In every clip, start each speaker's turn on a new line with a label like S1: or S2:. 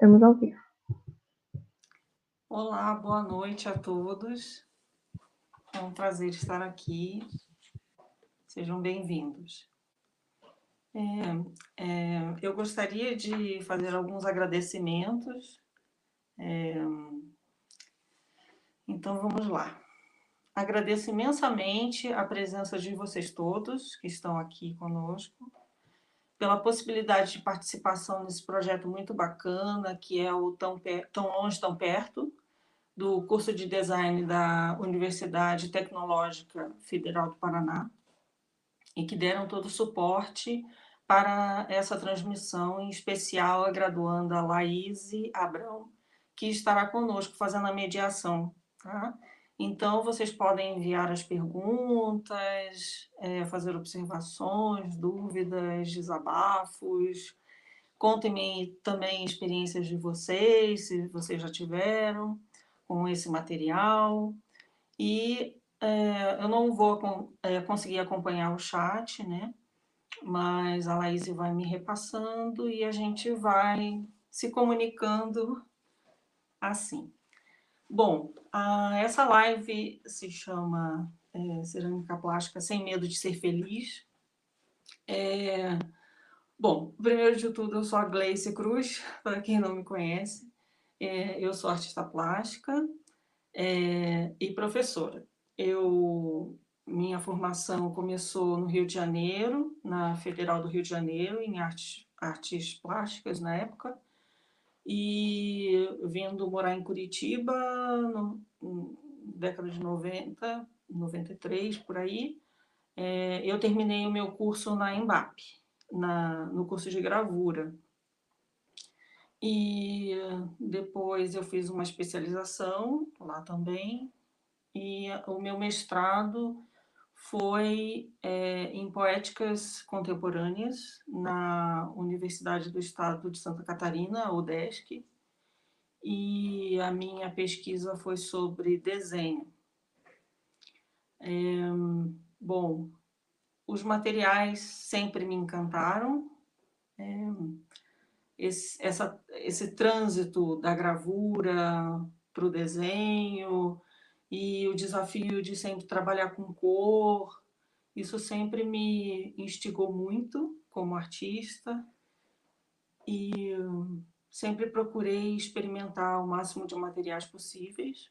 S1: Estamos ao vivo.
S2: Olá, boa noite a todos. É um prazer estar aqui. Sejam bem-vindos. Eu gostaria de fazer alguns agradecimentos. Então, vamos lá. Agradeço imensamente a presença de vocês todos que estão aqui conosco, pela possibilidade de participação nesse projeto muito bacana, que é o Tão Longe, Tão Perto, do curso de Design da Universidade Tecnológica Federal do Paraná, e que deram todo o suporte para essa transmissão, em especial a graduanda Laíse Abrão, que estará conosco fazendo a mediação. Tá? Então, vocês podem enviar as perguntas, fazer observações, dúvidas, desabafos. Contem-me também experiências de vocês, se vocês já tiveram com esse material. E eu não vou conseguir acompanhar o chat, né? Mas a Laís vai me repassando e a gente vai se comunicando assim. Bom, essa live se chama Cerâmica Plástica Sem Medo de Ser Feliz. Bom, primeiro de tudo, eu sou a Gleice Cruz, para quem não me conhece. Eu sou artista plástica e professora. Minha formação começou no Rio de Janeiro, na Federal do Rio de Janeiro, em artes plásticas na época, e vindo morar em Curitiba, na década de 90, 93, por aí. Eu terminei o meu curso na Embap, no curso de gravura. E depois eu fiz uma especialização lá também, e o meu mestrado foi em Poéticas Contemporâneas, na Universidade do Estado de Santa Catarina, a UDESC, e a minha pesquisa foi sobre desenho. Bom, os materiais sempre me encantaram. Esse trânsito da gravura para o desenho e o desafio de sempre trabalhar com cor, isso sempre me instigou muito como artista e sempre procurei experimentar o máximo de materiais possíveis,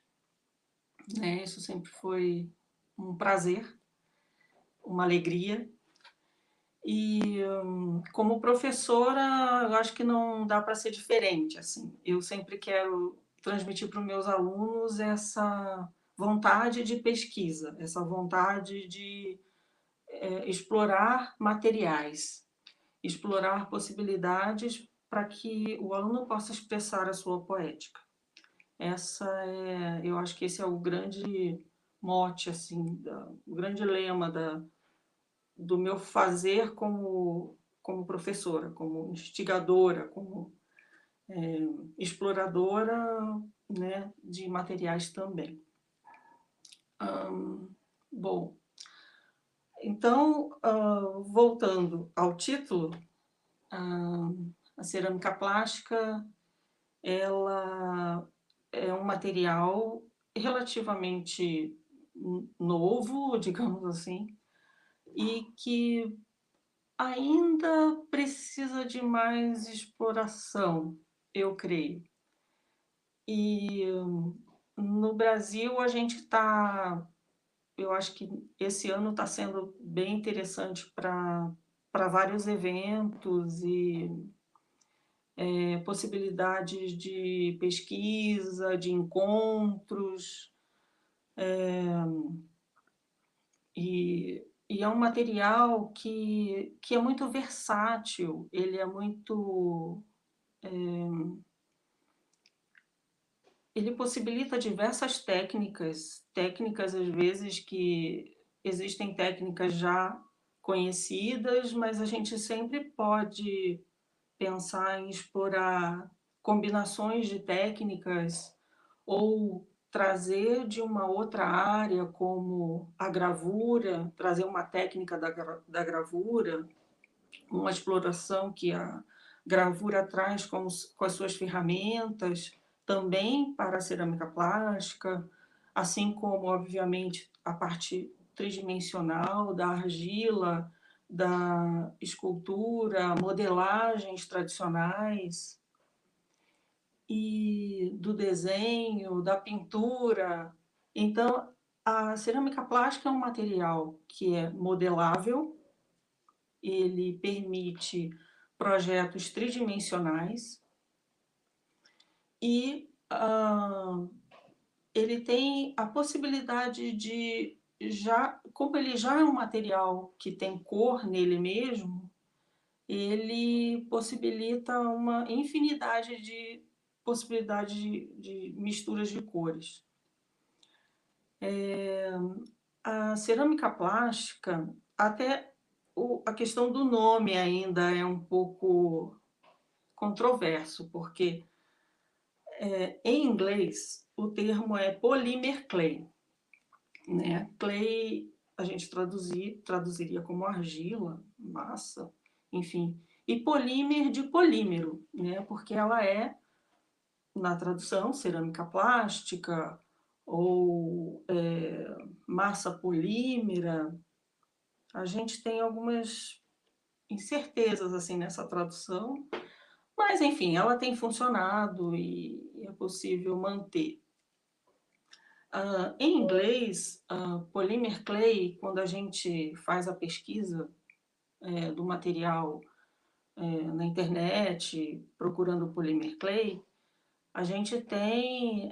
S2: né? Isso sempre foi um prazer, uma alegria. E como professora, eu acho que não dá para ser diferente, assim. Eu sempre quero transmitir para os meus alunos essa vontade de pesquisa, essa vontade de explorar materiais, explorar possibilidades para que o aluno possa expressar a sua poética. Eu acho que esse é o grande mote, assim, o grande lema do meu fazer como professora, como instigadora, como exploradora, né, de materiais também. Bom, então, voltando ao título, a cerâmica plástica, ela é um material relativamente novo, digamos assim, e que ainda precisa de mais exploração, eu creio. E no Brasil a gente está, eu acho que esse ano está sendo bem interessante para vários eventos e possibilidades de pesquisa, de encontros, e é um material que é muito versátil, ele é muito... ele possibilita diversas técnicas às vezes que existem técnicas já conhecidas, mas a gente sempre pode pensar em explorar combinações de técnicas ou trazer de uma outra área, como a gravura, trazer uma técnica da gravura, uma exploração que a gravura atrás com as suas ferramentas, também para a cerâmica plástica, assim como, obviamente, a parte tridimensional da argila, da escultura, modelagens tradicionais e do desenho, da pintura. Então, a cerâmica plástica é um material que é modelável, ele permite projetos tridimensionais e ele tem a possibilidade de, já, como ele já é um material que tem cor nele mesmo, ele possibilita uma infinidade de possibilidades de misturas de cores. A cerâmica plástica, até a questão do nome ainda é um pouco controverso, porque em inglês o termo é polymer clay, né? Clay a gente traduziria como argila, massa, enfim. E polímer de polímero, né? Porque ela é, na tradução, cerâmica plástica ou massa polímera. A gente tem algumas incertezas assim nessa tradução, mas enfim, ela tem funcionado e é possível manter. Em inglês, polymer clay, quando a gente faz a pesquisa do material na internet, procurando polymer clay, a gente tem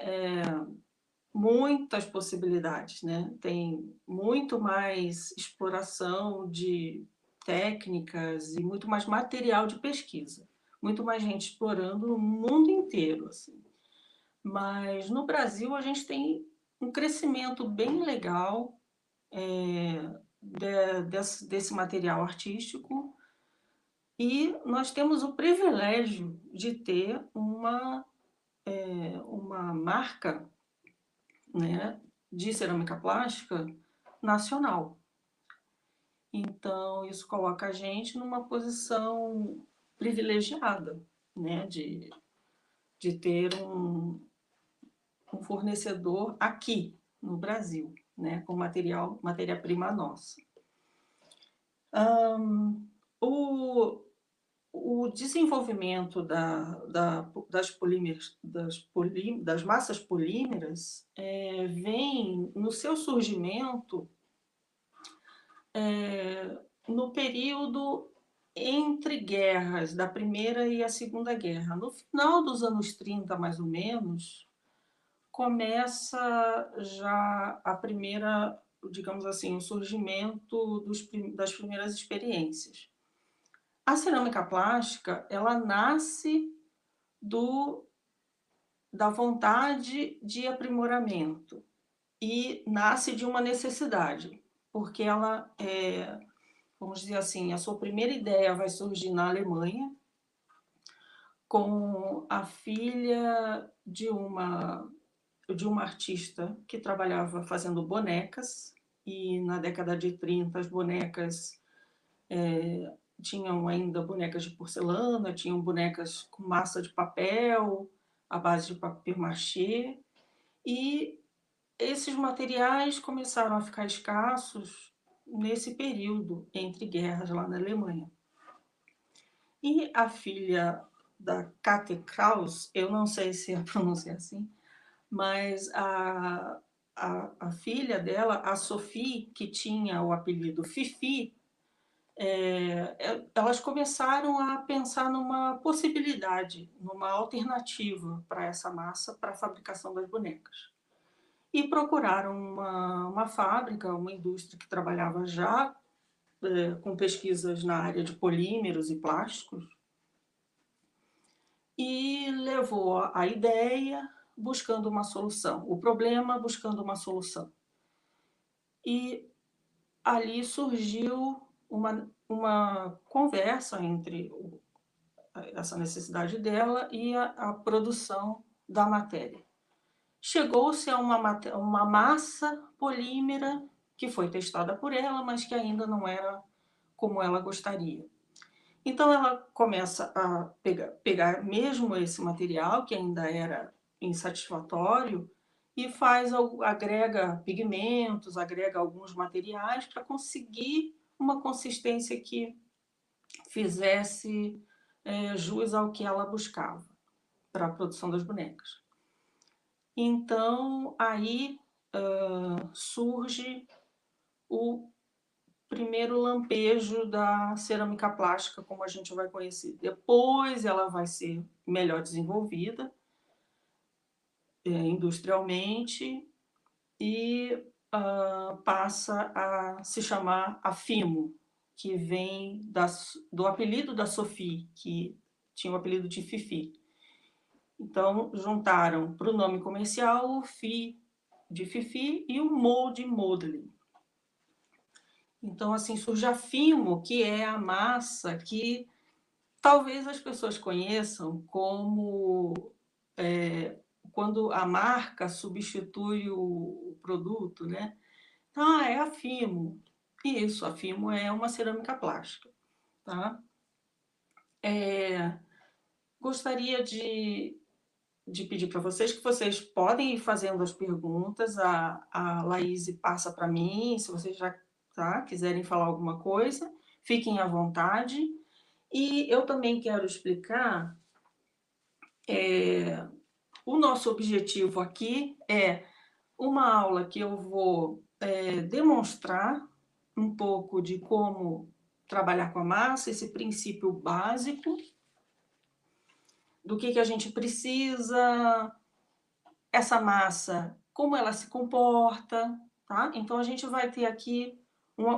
S2: muitas possibilidades, né? Tem muito mais exploração de técnicas e muito mais material de pesquisa, muito mais gente explorando no mundo inteiro, assim. Mas no Brasil a gente tem um crescimento bem legal desse material artístico e nós temos o privilégio de ter uma marca, né, de cerâmica plástica nacional. Então, isso coloca a gente numa posição privilegiada, né, de ter um fornecedor aqui no Brasil, né, com matéria-prima nossa. O desenvolvimento das massas polímeras vem no seu surgimento no período entre guerras, da Primeira e a Segunda Guerra. No final dos anos 30, mais ou menos, começa já a primeira, digamos assim, o surgimento das primeiras experiências. A cerâmica plástica, ela nasce da vontade de aprimoramento e nasce de uma necessidade, porque ela vamos dizer assim, a sua primeira ideia vai surgir na Alemanha, com a filha de uma artista que trabalhava fazendo bonecas, e na década de 30 as bonecas tinham ainda bonecas de porcelana, tinham bonecas com massa de papel, à base de papier-mâché, e esses materiais começaram a ficar escassos nesse período entre guerras lá na Alemanha. E a filha da Käthe Krause, eu não sei se a pronúncia é assim, mas a filha dela, a Sophie, que tinha o apelido Fifi, elas começaram a pensar numa possibilidade, numa alternativa para essa massa para a fabricação das bonecas. E procuraram uma fábrica, uma indústria que trabalhava já com pesquisas na área de polímeros e plásticos, e levou a ideia buscando uma solução, o problema buscando uma solução. E ali surgiu uma conversa entre essa necessidade dela e a produção da matéria. Chegou-se a uma massa polímera que foi testada por ela, mas que ainda não era como ela gostaria. Então ela começa a pegar mesmo esse material, que ainda era insatisfatório, e agrega pigmentos, agrega alguns materiais para conseguir uma consistência que fizesse jus ao que ela buscava para a produção das bonecas. Então, aí surge o primeiro lampejo da cerâmica plástica, como a gente vai conhecer. Depois ela vai ser melhor desenvolvida industrialmente e passa a se chamar Afimo, que vem do apelido da Sophie, que tinha o apelido de Fifi. Então, juntaram para o nome comercial o Fi de Fifi e o Mo de Modeling. Então, assim, surge a Fimo, que é a massa que talvez as pessoas conheçam como quando a marca substitui o produto, né? Ah, é a Fimo. Isso, a Fimo é uma cerâmica plástica, tá? Gostaria de pedir para vocês que vocês podem ir fazendo as perguntas, a Laís passa para mim, se vocês já quiserem falar alguma coisa, fiquem à vontade. E eu também quero explicar, o nosso objetivo aqui é uma aula que eu vou demonstrar um pouco de como trabalhar com a massa, esse princípio básico, do que a gente precisa, essa massa, como ela se comporta, tá? Então, a gente vai ter aqui,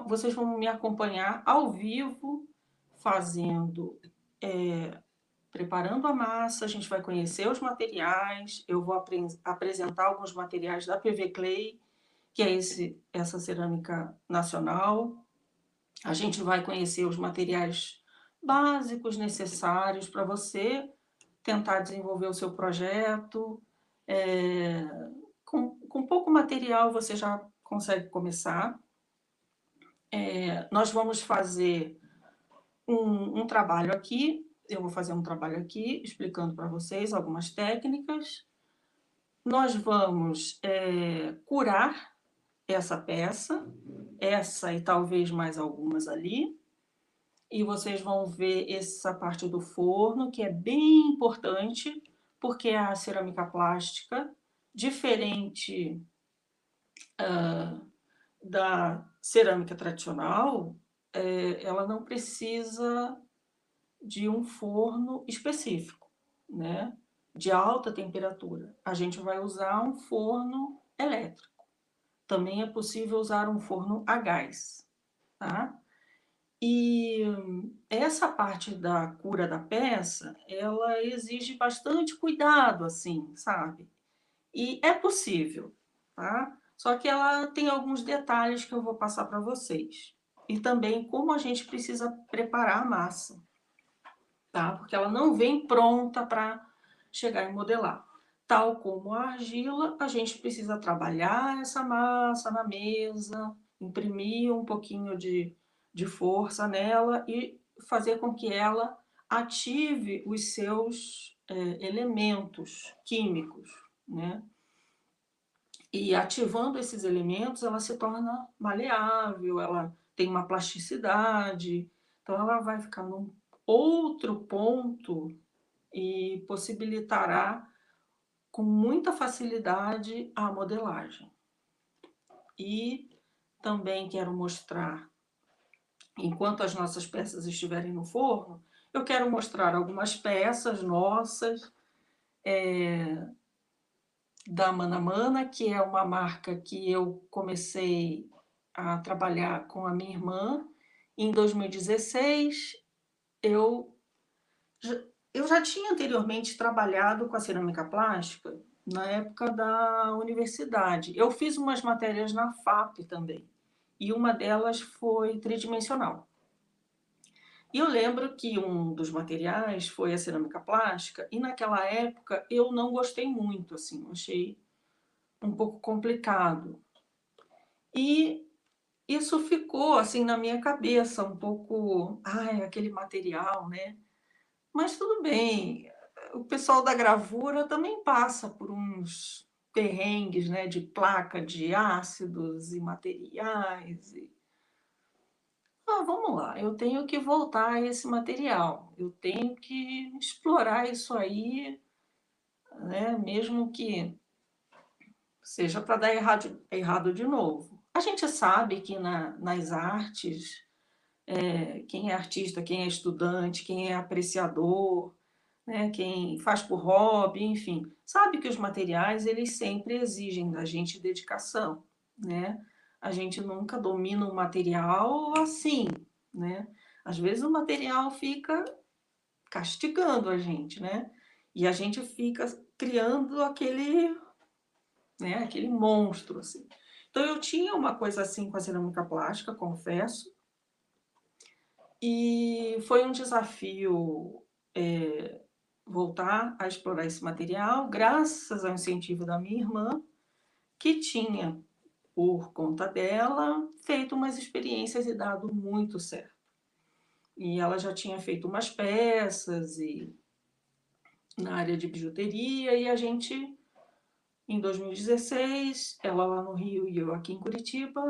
S2: vocês vão me acompanhar ao vivo, fazendo, preparando a massa, a gente vai conhecer os materiais, eu vou apresentar alguns materiais da PV Clay, que é essa cerâmica nacional. A gente vai conhecer os materiais básicos necessários para você tentar desenvolver o seu projeto. Com pouco material você já consegue começar. Nós vamos fazer um trabalho aqui, eu vou fazer um trabalho aqui explicando para vocês algumas técnicas. Nós vamos curar essa peça, essa e talvez mais algumas ali, e vocês vão ver essa parte do forno, que é bem importante, porque a cerâmica plástica, diferente da cerâmica tradicional, ela não precisa de um forno específico, né? De alta temperatura. A gente vai usar um forno elétrico. Também é possível usar um forno a gás, tá? E essa parte da cura da peça, ela exige bastante cuidado, assim, sabe? E é possível, tá? Só que ela tem alguns detalhes que eu vou passar para vocês. E também como a gente precisa preparar a massa, tá? Porque ela não vem pronta para chegar e modelar. Tal como a argila, a gente precisa trabalhar essa massa na mesa, imprimir um pouquinho de força nela e fazer com que ela ative os seus elementos químicos, né? E ativando esses elementos, ela se torna maleável, ela tem uma plasticidade, então ela vai ficar num outro ponto e possibilitará com muita facilidade a modelagem. E também quero mostrar, enquanto as nossas peças estiverem no forno, eu quero mostrar algumas peças nossas, da Mana Mana, que é uma marca que eu comecei a trabalhar com a minha irmã. Em 2016, eu já tinha anteriormente trabalhado com a cerâmica plástica na época da universidade. Eu fiz umas matérias na FAP também, e uma delas foi tridimensional. E eu lembro que um dos materiais foi a cerâmica plástica, e naquela época eu não gostei muito, assim, achei um pouco complicado. E isso ficou, assim, na minha cabeça um pouco: "Ai, aquele material, né". Mas tudo bem, o pessoal da gravura também passa por uns perrengues, né, de placa de ácidos e materiais e vamos lá, eu tenho que voltar a esse material, eu tenho que explorar isso aí, né, mesmo que seja para dar errado de novo. A gente sabe que nas artes, quem é artista, quem é estudante, quem é apreciador, né, quem faz por hobby, enfim, sabe que os materiais eles sempre exigem da gente dedicação, né? A gente nunca domina o material assim, né? Às vezes o material fica castigando a gente, né? E a gente fica criando aquele monstro assim. Então eu tinha uma coisa assim com a cerâmica plástica, confesso, e foi um desafio voltar a explorar esse material, graças ao incentivo da minha irmã, que tinha, por conta dela, feito umas experiências e dado muito certo. E ela já tinha feito umas peças na área de bijuteria, e a gente, em 2016, ela lá no Rio e eu aqui em Curitiba,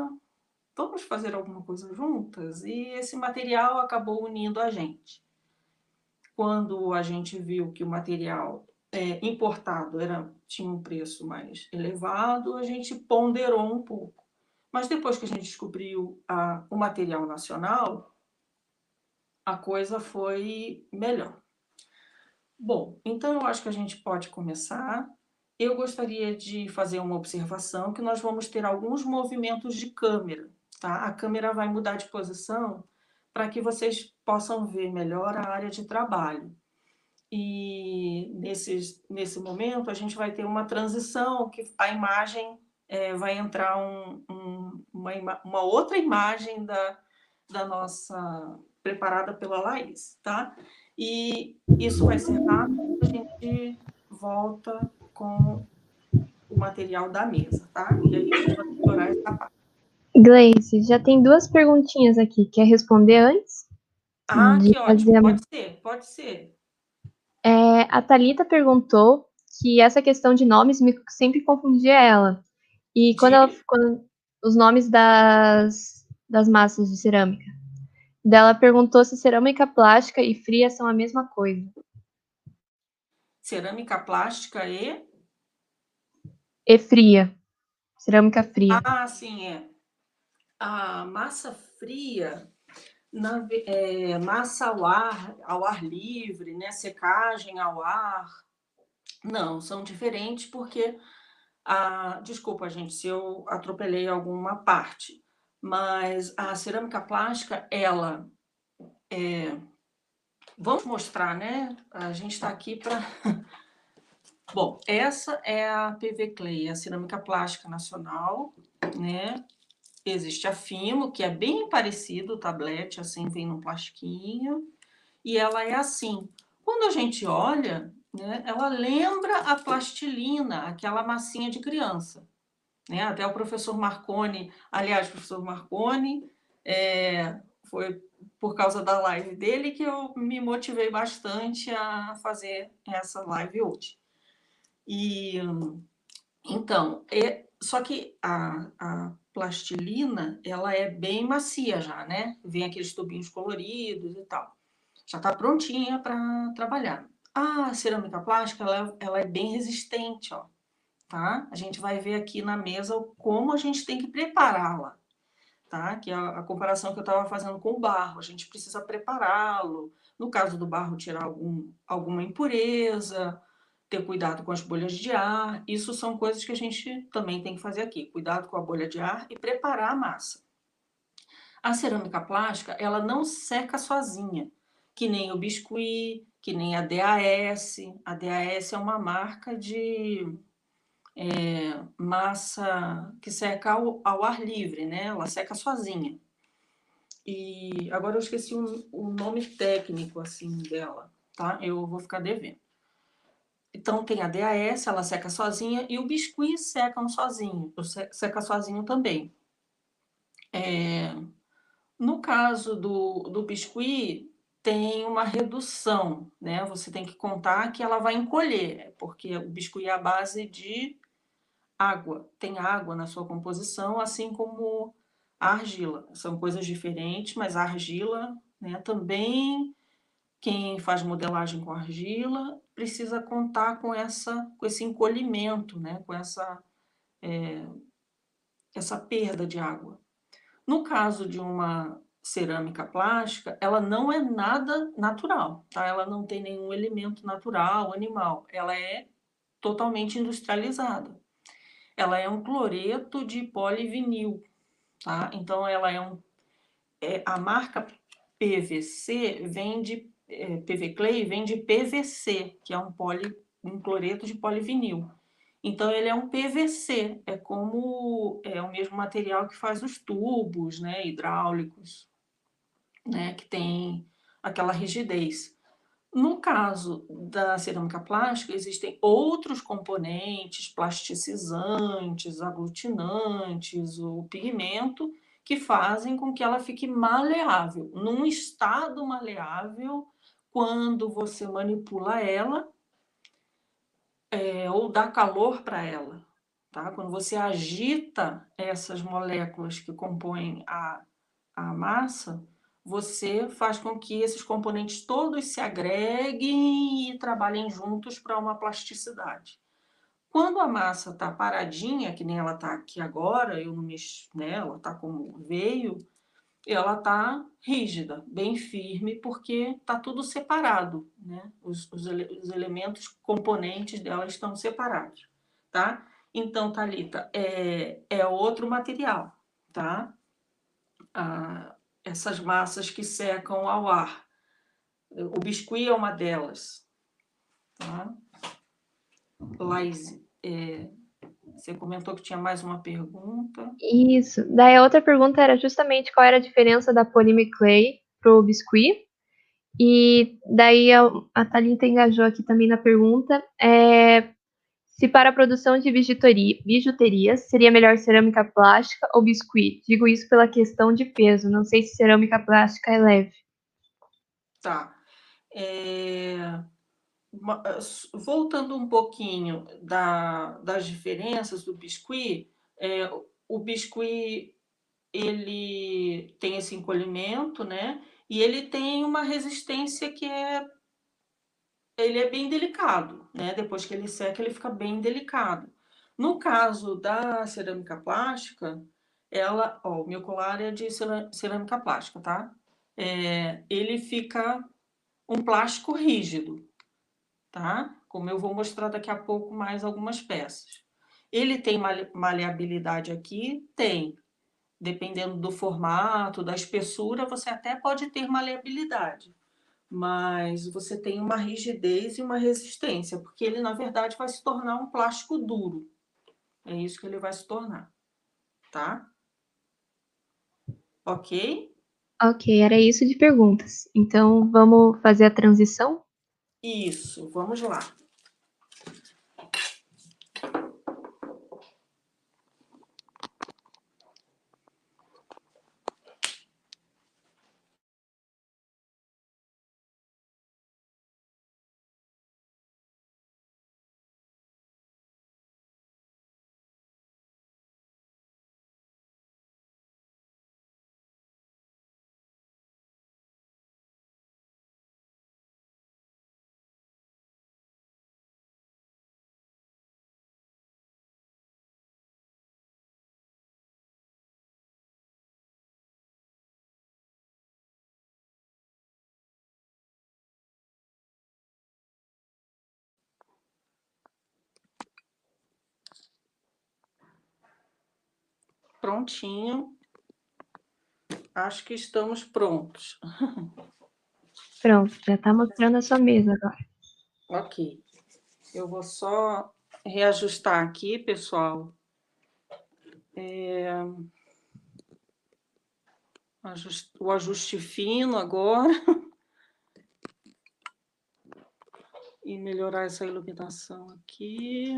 S2: vamos fazer alguma coisa juntas? E esse material acabou unindo a gente. Quando a gente viu que o material importado tinha um preço mais elevado, a gente ponderou um pouco. Mas depois que a gente descobriu o material nacional, a coisa foi melhor. Bom, então eu acho que a gente pode começar. Eu gostaria de fazer uma observação que nós vamos ter alguns movimentos de câmera, tá? A câmera vai mudar de posição para que vocês possam ver melhor a área de trabalho. E nesse momento a gente vai ter uma transição que a imagem vai entrar uma outra imagem da nossa preparada pela Laís, tá? E isso vai ser rápido, a gente volta com o material da mesa, tá? E aí a gente vai explorar essa parte.
S1: Gleice, já tem duas perguntinhas aqui. Quer responder antes de
S2: Que ótimo,
S1: fazer
S2: pode ser, pode ser.
S1: a Thalita perguntou que essa questão de nomes sempre confundia ela. E
S2: De
S1: quando os nomes das massas de cerâmica. Dela perguntou se cerâmica plástica e fria são a mesma coisa.
S2: cerâmica plástica
S1: E fria. Cerâmica fria.
S2: sim, é. A massa fria, massa ao ar livre, né? Secagem ao ar. Não, são diferentes porque desculpa, gente, se eu atropelei alguma parte, mas a cerâmica plástica, ela vamos mostrar, né? A gente está aqui para. Bom, essa é a PV Clay, a cerâmica plástica nacional, né? Existe a Fimo, que é bem parecido o tablete, assim, vem num plastiquinho, e ela é assim. Quando a gente olha, né, ela lembra a plastilina, aquela massinha de criança. Né? Até o professor Marconi, aliás, o professor Marconi, foi por causa da live dele que eu me motivei bastante a fazer essa live hoje. E então, só que a plastilina, ela é bem macia já, né? Vem aqueles tubinhos coloridos e tal. Já está prontinha para trabalhar. A cerâmica plástica, ela é bem resistente, ó, tá? A gente vai ver aqui na mesa como a gente tem que prepará-la, tá? Que é a comparação que eu estava fazendo com o barro. A gente precisa prepará-lo. No caso do barro, tirar alguma impureza, ter cuidado com as bolhas de ar. Isso são coisas que a gente também tem que fazer aqui. Cuidado com a bolha de ar e preparar a massa. A cerâmica plástica, ela não seca sozinha, que nem o biscuit, que nem a DAS. A DAS é uma marca de massa que seca ao ar livre, né? Ela seca sozinha. E agora eu esqueci o nome técnico assim dela, tá? Eu vou ficar devendo. Então tem a DAS, ela seca sozinha, e o biscuit seca sozinho também. No caso do biscuit, tem uma redução, né? Você tem que contar que ela vai encolher, porque o biscuit é à base de água. Tem água na sua composição, assim como a argila. São coisas diferentes, mas a argila, né, também, quem faz modelagem com argila precisa contar com esse encolhimento, né? Com essa perda de água. No caso de uma cerâmica plástica, ela não é nada natural, tá? Ela não tem nenhum elemento natural, animal. Ela é totalmente industrializada. Ela é um cloreto de polivinil, tá? Então, ela a marca PVC vem de PV Clay vem de PVC, que é um cloreto de polivinil. Então, ele é um PVC, é o mesmo material que faz os tubos, né, hidráulicos, né, que tem aquela rigidez. No caso da cerâmica plástica, existem outros componentes, plasticizantes, aglutinantes, o pigmento, que fazem com que ela fique maleável. Num estado maleável, quando você manipula ela, ou dá calor para ela. Tá? Quando você agita essas moléculas que compõem a massa, você faz com que esses componentes todos se agreguem e trabalhem juntos para uma plasticidade. Quando a massa está paradinha, que nem ela está aqui agora, eu não mexo nela, está como veio, ela está rígida, bem firme, porque está tudo separado, né? Os elementos componentes dela estão separados, tá? Então, Thalita, é outro material, tá? Essas massas que secam ao ar. O biscuit é uma delas, tá? Laís, você comentou que tinha mais uma pergunta.
S1: Isso. Daí a outra pergunta era justamente qual era a diferença da Polymer Clay pro biscuit. E daí a Thalita engajou aqui também na pergunta, se para a produção de bijuterias seria melhor cerâmica plástica ou biscuit. Digo isso pela questão de peso. Não sei se cerâmica plástica é leve.
S2: Tá. Voltando um pouquinho das diferenças do biscuit, o biscuit ele tem esse encolhimento, né? E ele tem uma resistência ele é bem delicado, né? Depois que ele seca, ele fica bem delicado. No caso da cerâmica plástica, o meu colar é de cerâmica plástica, tá? Ele fica um plástico rígido, tá? Como eu vou mostrar daqui a pouco mais algumas peças. Ele tem maleabilidade aqui? Tem. Dependendo do formato, da espessura, você até pode ter maleabilidade, mas você tem uma rigidez e uma resistência, porque ele, na verdade, vai se tornar um plástico duro. É isso que ele vai se tornar, tá? Ok?
S1: Ok, era isso de perguntas. Então vamos fazer a transição?
S2: Isso, vamos lá. Prontinho. Acho que estamos prontos.
S1: Pronto, já está mostrando a sua mesa agora.
S2: Ok. Eu vou só reajustar aqui, pessoal. O ajuste fino agora. E melhorar essa iluminação aqui.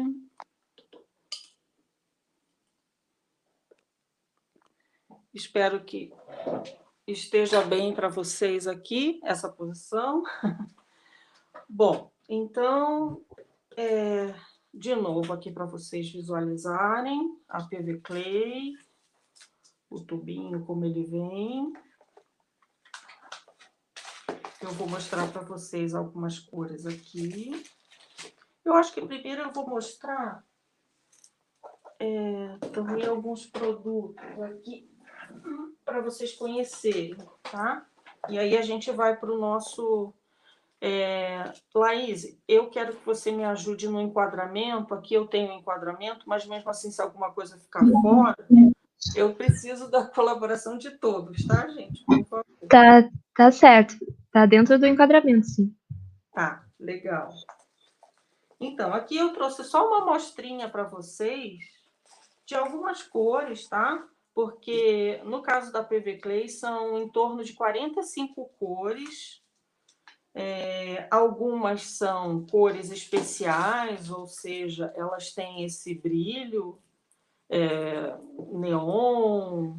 S2: Espero que esteja bem para vocês aqui, essa posição. Bom, então, de novo aqui para vocês visualizarem a PV Clay, o tubinho como ele vem. Eu vou mostrar para vocês algumas cores aqui. Eu acho que primeiro eu vou mostrar também alguns produtos aqui para vocês conhecerem, tá? E aí a gente vai para o nosso... Laís, eu quero que você me ajude no enquadramento. Aqui eu tenho um enquadramento, mas mesmo assim, se alguma coisa ficar fora, eu preciso da colaboração de todos, tá, gente? Por favor.
S1: Tá certo. Tá dentro do enquadramento, sim.
S2: Tá, legal. Então, aqui eu trouxe só uma amostrinha para vocês de algumas cores, tá? Porque no caso da PV Clay são em torno de 45 cores. Algumas são cores especiais, ou seja, elas têm esse brilho neon,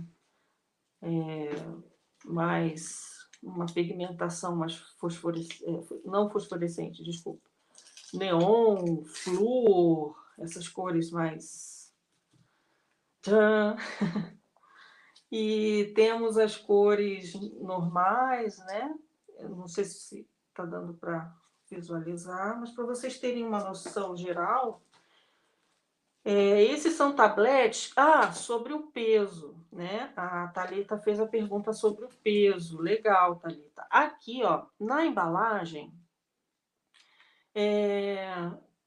S2: mais uma pigmentação mais não fosforescente, desculpa. Neon, flúor, essas cores mais... E temos as cores normais, né? Eu não sei se está dando para visualizar, mas para vocês terem uma noção geral, esses são tabletes... sobre o peso, né? A Thalita fez a pergunta sobre o peso. Legal, Thalita. Aqui, ó, na embalagem,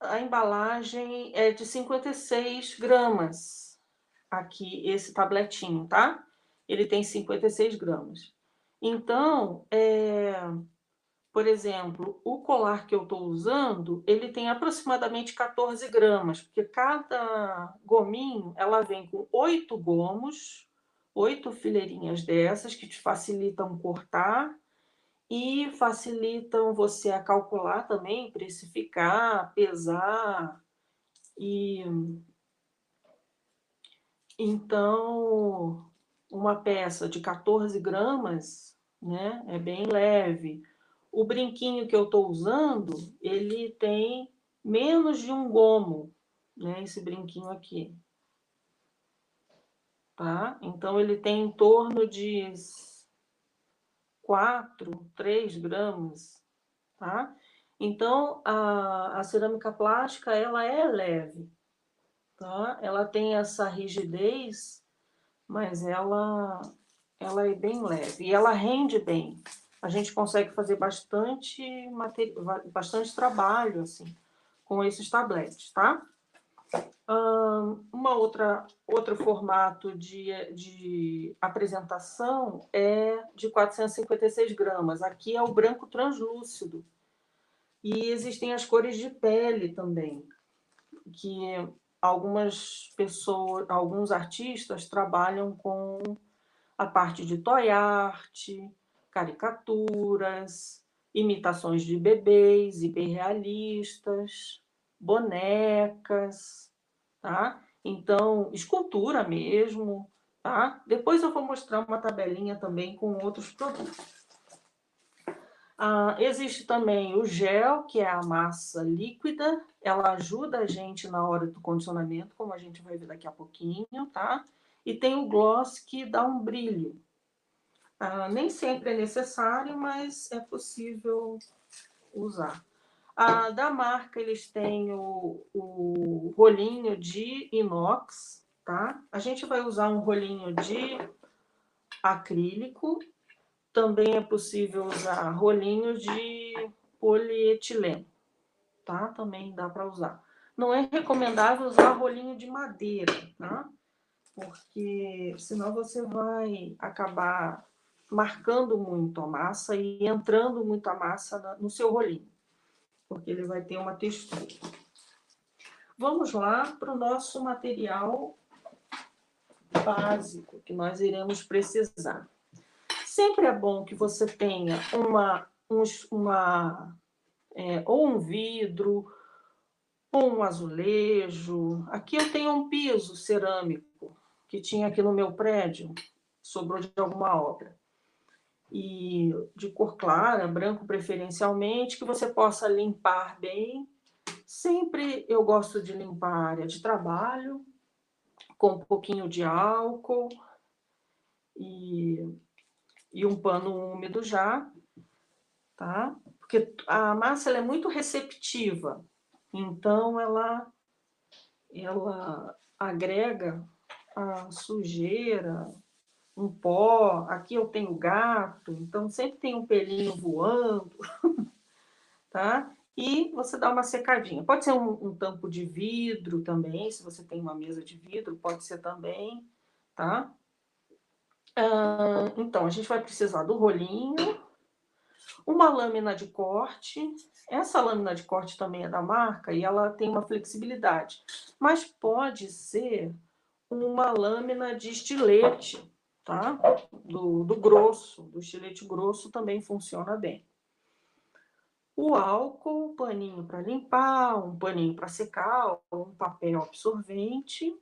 S2: a embalagem é de 56 gramas. Aqui, esse tabletinho, tá? Ele tem 56 gramas. Então, por exemplo, o colar que eu estou usando, ele tem aproximadamente 14 gramas, porque cada gominho, ela vem com 8 gomos, 8 fileirinhas dessas, que te facilitam cortar e facilitam você a calcular também, precificar, pesar. E então, uma peça de 14 gramas, né, é bem leve. O brinquinho que eu estou usando, ele tem menos de 1 gomo, né, esse brinquinho aqui. Tá? Então, ele tem em torno de 3 gramas. Tá? Então, a cerâmica plástica, ela é leve. Tá? Ela tem essa rigidez, mas ela é bem leve e ela rende bem. A gente consegue fazer bastante trabalho assim com esses tabletes, tá? Outro formato de apresentação é de 456 gramas. Aqui é o branco translúcido. E existem as cores de pele também, que algumas pessoas, alguns artistas trabalham com a parte de toy art, caricaturas, imitações de bebês hiperrealistas, bonecas, tá? Então, escultura mesmo, tá? Depois eu vou mostrar uma tabelinha também com outros produtos. Existe também o gel, que é a massa líquida. Ela ajuda a gente na hora do condicionamento, como a gente vai ver daqui a pouquinho, tá? E tem o gloss, que dá um brilho. Nem sempre é necessário, mas é possível usar. Da marca, eles têm o rolinho de inox, tá? A gente vai usar um rolinho de acrílico. Também é possível usar rolinho de polietileno, tá? Também dá para usar. Não é recomendável usar rolinho de madeira, tá? Porque senão você vai acabar marcando muito a massa e entrando muito a massa no seu rolinho, porque ele vai ter uma textura. Vamos lá para o nosso material básico que nós iremos precisar. Sempre é bom que você tenha ou um vidro, ou um azulejo. Aqui eu tenho um piso cerâmico que tinha aqui no meu prédio. sobrou de alguma obra. E de cor clara, branco preferencialmente, que você possa limpar bem. Sempre eu gosto de limpar a área de trabalho, com um pouquinho de álcool e um pano úmido já, tá? Porque a massa ela é muito receptiva, então ela agrega a sujeira, um pó. Aqui eu tenho gato, então sempre tem um pelinho voando, tá? E você dá uma secadinha. Pode ser um tampo de vidro também, se você tem uma mesa de vidro, pode ser também, tá? Então, a gente vai precisar do rolinho, uma lâmina de corte. Essa lâmina de corte também é da marca e ela tem uma flexibilidade, mas pode ser uma lâmina de estilete, tá? Do grosso, do estilete grosso também funciona bem. O álcool, paninho para limpar, um paninho para secar, um papel absorvente,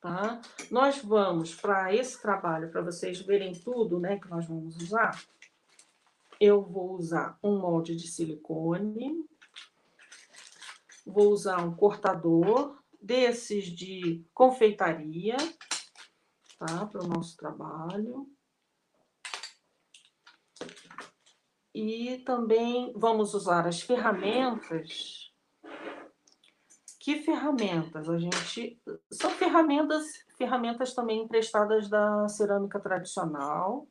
S2: tá? Nós vamos, para esse trabalho, para vocês verem tudo, né, que nós vamos usar, eu vou usar um molde de silicone, vou usar um cortador desses de confeitaria, tá? Para o nosso trabalho. E também vamos usar as ferramentas. Que ferramentas? A gente são ferramentas também emprestadas da cerâmica tradicional,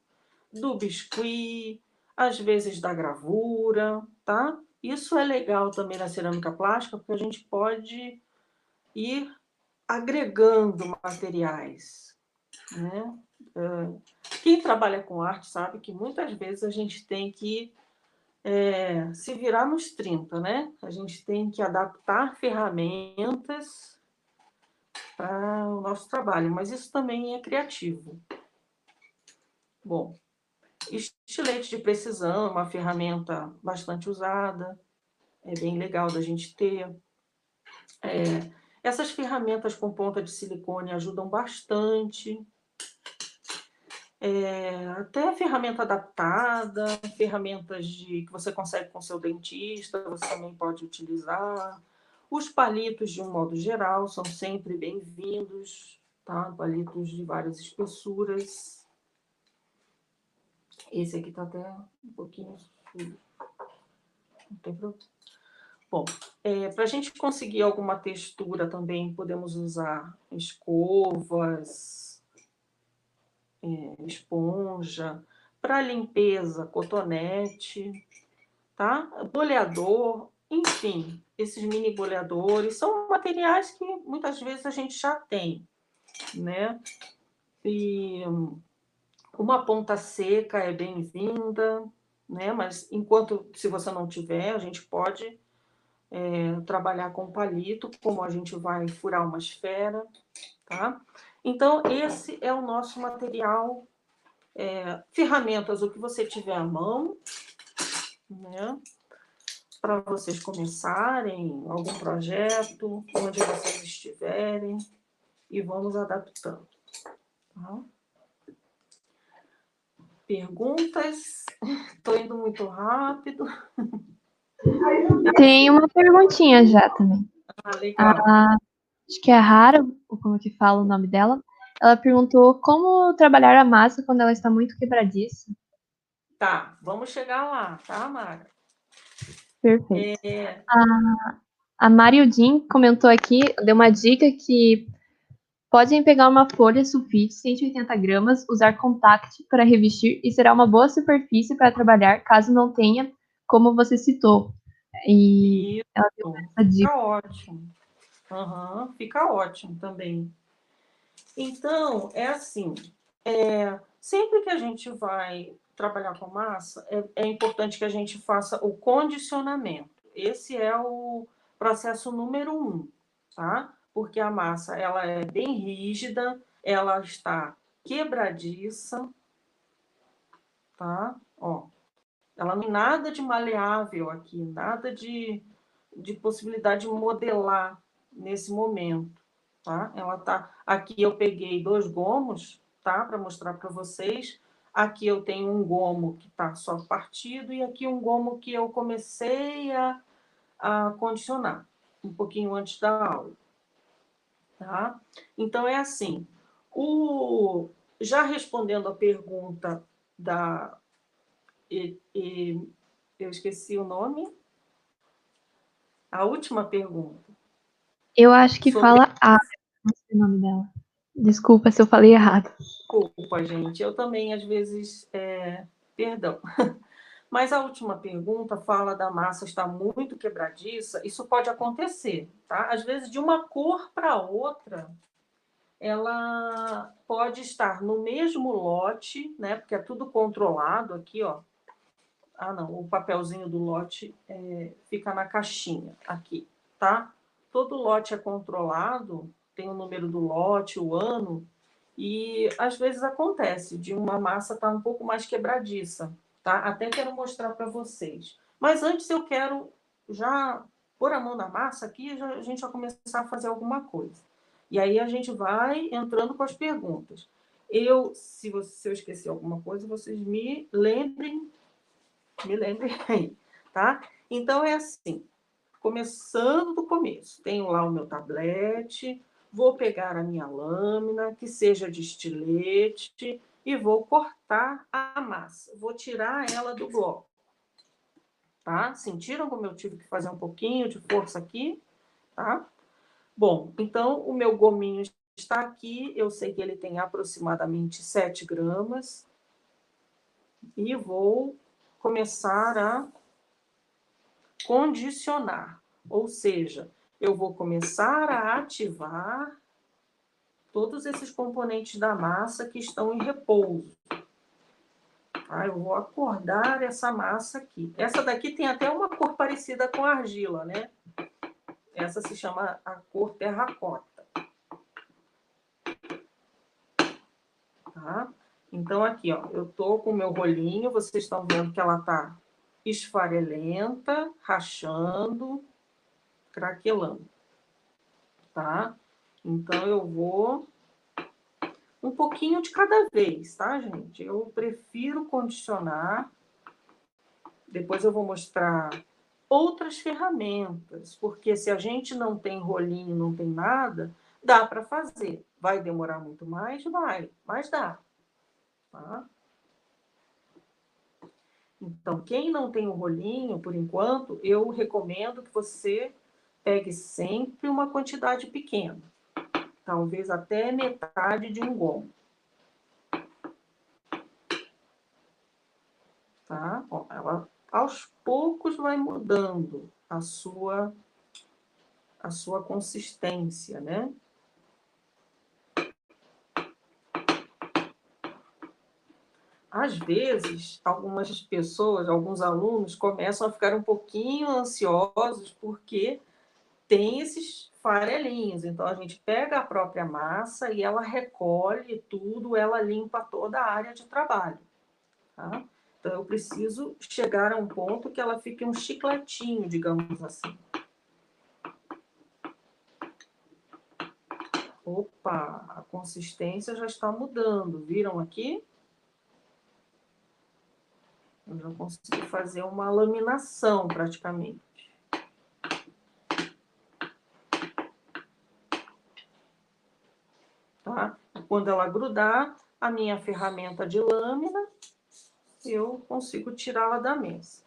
S2: do biscuit, às vezes da gravura, tá? Isso é legal também na cerâmica plástica, porque a gente pode ir agregando materiais, né? Quem trabalha com arte sabe que muitas vezes a gente tem que se virar nos 30, né? A gente tem que adaptar ferramentas para o nosso trabalho, mas isso também é criativo. Bom, estilete de precisão é uma ferramenta bastante usada, é bem legal da gente ter. Essas ferramentas com ponta de silicone ajudam bastante. Até ferramenta adaptada, ferramentas que você consegue com seu dentista, você também pode utilizar. Os palitos, de um modo geral, são sempre bem-vindos, tá? Palitos de várias espessuras. Esse aqui tá até um pouquinho sujo. Não tem problema. Bom, para a gente conseguir alguma textura também, podemos usar escovas, esponja. Para limpeza, cotonete, tá? Boleador, enfim, esses mini boleadores são materiais que muitas vezes a gente já tem, né? E uma ponta seca é bem-vinda, né? Mas se você não tiver, a gente pode trabalhar com palito, como a gente vai furar uma esfera, tá? Então, esse é o nosso material. Ferramentas, o que você tiver à mão, né? Para vocês começarem algum projeto, onde vocês estiverem, e vamos adaptando. Tá? Perguntas? Estou indo muito rápido.
S1: Tem uma perguntinha já também.
S2: Legal.
S1: Acho que é Rara, ou como que fala o nome dela. Ela perguntou como trabalhar a massa quando ela está muito quebradiça.
S2: Tá, vamos chegar lá, tá, Mara?
S1: Perfeito. A Mariudin comentou aqui, deu uma dica que podem pegar uma folha sulfite 180 gramas, usar contact para revestir e será uma boa superfície para trabalhar, caso não tenha, como você citou. E ela deu essa dica.
S2: Fica ótimo. Fica ótimo também. Então, é assim, sempre que a gente vai trabalhar com massa, é importante que a gente faça o condicionamento. Esse é o processo número 1, tá? Porque a massa ela é bem rígida, ela está quebradiça, tá? Ó, ela não tem nada de maleável aqui, nada de possibilidade de modelar nesse momento, tá? Ela tá aqui, eu peguei 2 gomos, tá? Para mostrar para vocês. Aqui eu tenho um gomo que está só partido e aqui um gomo que eu comecei a condicionar um pouquinho antes da aula, tá? Então, é assim, já respondendo a pergunta da... eu esqueci o nome. A última pergunta.
S1: Eu acho que
S2: Sobre...
S1: fala A, não sei o nome dela. Desculpa se eu falei errado.
S2: Desculpa, gente. Eu também, às vezes, perdão. Mas a última pergunta fala da massa estar muito quebradiça. Isso pode acontecer, tá? Às vezes, de uma cor para outra, ela pode estar no mesmo lote, né? Porque é tudo controlado aqui, ó. Ah, não, o papelzinho do lote fica na caixinha aqui, tá? Todo lote é controlado, tem o número do lote, o ano, e às vezes acontece de uma massa estar um pouco mais quebradiça, tá? Até quero mostrar para vocês. Mas antes eu quero já pôr a mão na massa aqui e a gente vai começar a fazer alguma coisa. E aí a gente vai entrando com as perguntas. Se eu esquecer alguma coisa, vocês me lembrem aí, tá? Então, é assim, começando do começo. Tenho lá o meu tablete, vou pegar a minha lâmina, que seja de estilete, e vou cortar a massa. Vou tirar ela do bloco, tá? Sentiram como eu tive que fazer um pouquinho de força aqui, tá? Bom, então, o meu gominho está aqui. Eu sei que ele tem aproximadamente 7 gramas. E vou começar a condicionar, ou seja, eu vou começar a ativar todos esses componentes da massa que estão em repouso. Tá? Eu vou acordar essa massa aqui. Essa daqui tem até uma cor parecida com a argila, né? Essa se chama a cor terracota. Tá? Então, aqui, ó, eu tô com o meu rolinho, vocês estão vendo que ela tá esfarelenta, rachando, craquelando, tá? Então, eu vou um pouquinho de cada vez, tá, gente? Eu prefiro condicionar. Depois eu vou mostrar outras ferramentas, porque se a gente não tem rolinho, não tem nada, dá para fazer. Vai demorar muito mais? Vai, mas dá, tá? Então, quem não tem o rolinho, por enquanto, eu recomendo que você pegue sempre uma quantidade pequena, talvez até metade de um gomo. Tá? Ó, ela aos poucos vai mudando a sua consistência, né? Às vezes, algumas pessoas, alguns alunos começam a ficar um pouquinho ansiosos porque tem esses farelinhos. Então, a gente pega a própria massa e ela recolhe tudo, ela limpa toda a área de trabalho, tá? Então, eu preciso chegar a um ponto que ela fique um chicletinho, digamos assim. Opa, a consistência já está mudando. Viram aqui? Eu já consegui fazer uma laminação praticamente. Tá? Quando ela grudar, a minha ferramenta de lâmina, eu consigo tirá-la da mesa.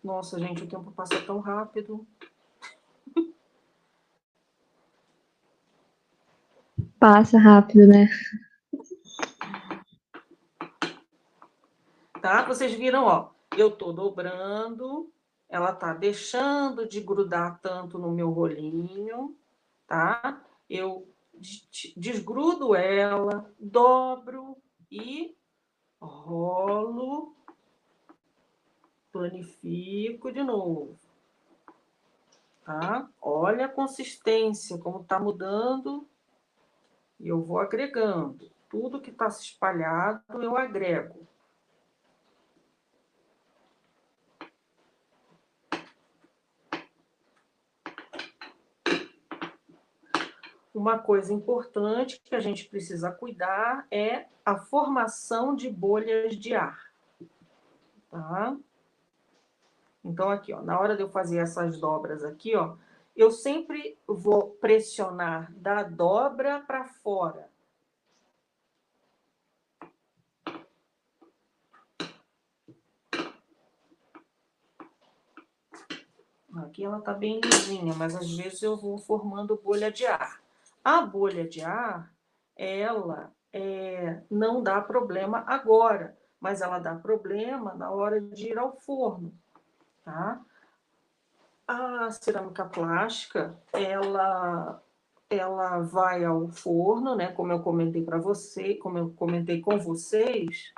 S2: Nossa, gente, o tempo passa tão rápido.
S1: Passa rápido, né?
S2: Tá? Vocês viram, ó, eu tô dobrando, ela tá deixando de grudar tanto no meu rolinho, tá? Eu desgrudo ela, dobro e rolo, planifico de novo. Tá? Olha a consistência, como está mudando. E eu vou agregando. Tudo que está espalhado, eu agrego. uma coisa importante que a gente precisa cuidar é a formação de bolhas de ar. Tá? Então, aqui, ó, na hora de eu fazer essas dobras aqui, ó, eu sempre vou pressionar da dobra para fora. Aqui ela está bem lisinha, mas às vezes eu vou formando bolha de ar. A bolha de ar, ela não dá problema agora, mas ela dá problema na hora de ir ao forno, tá? A cerâmica plástica, ela vai ao forno, né? Como eu comentei para você, como eu comentei com vocês,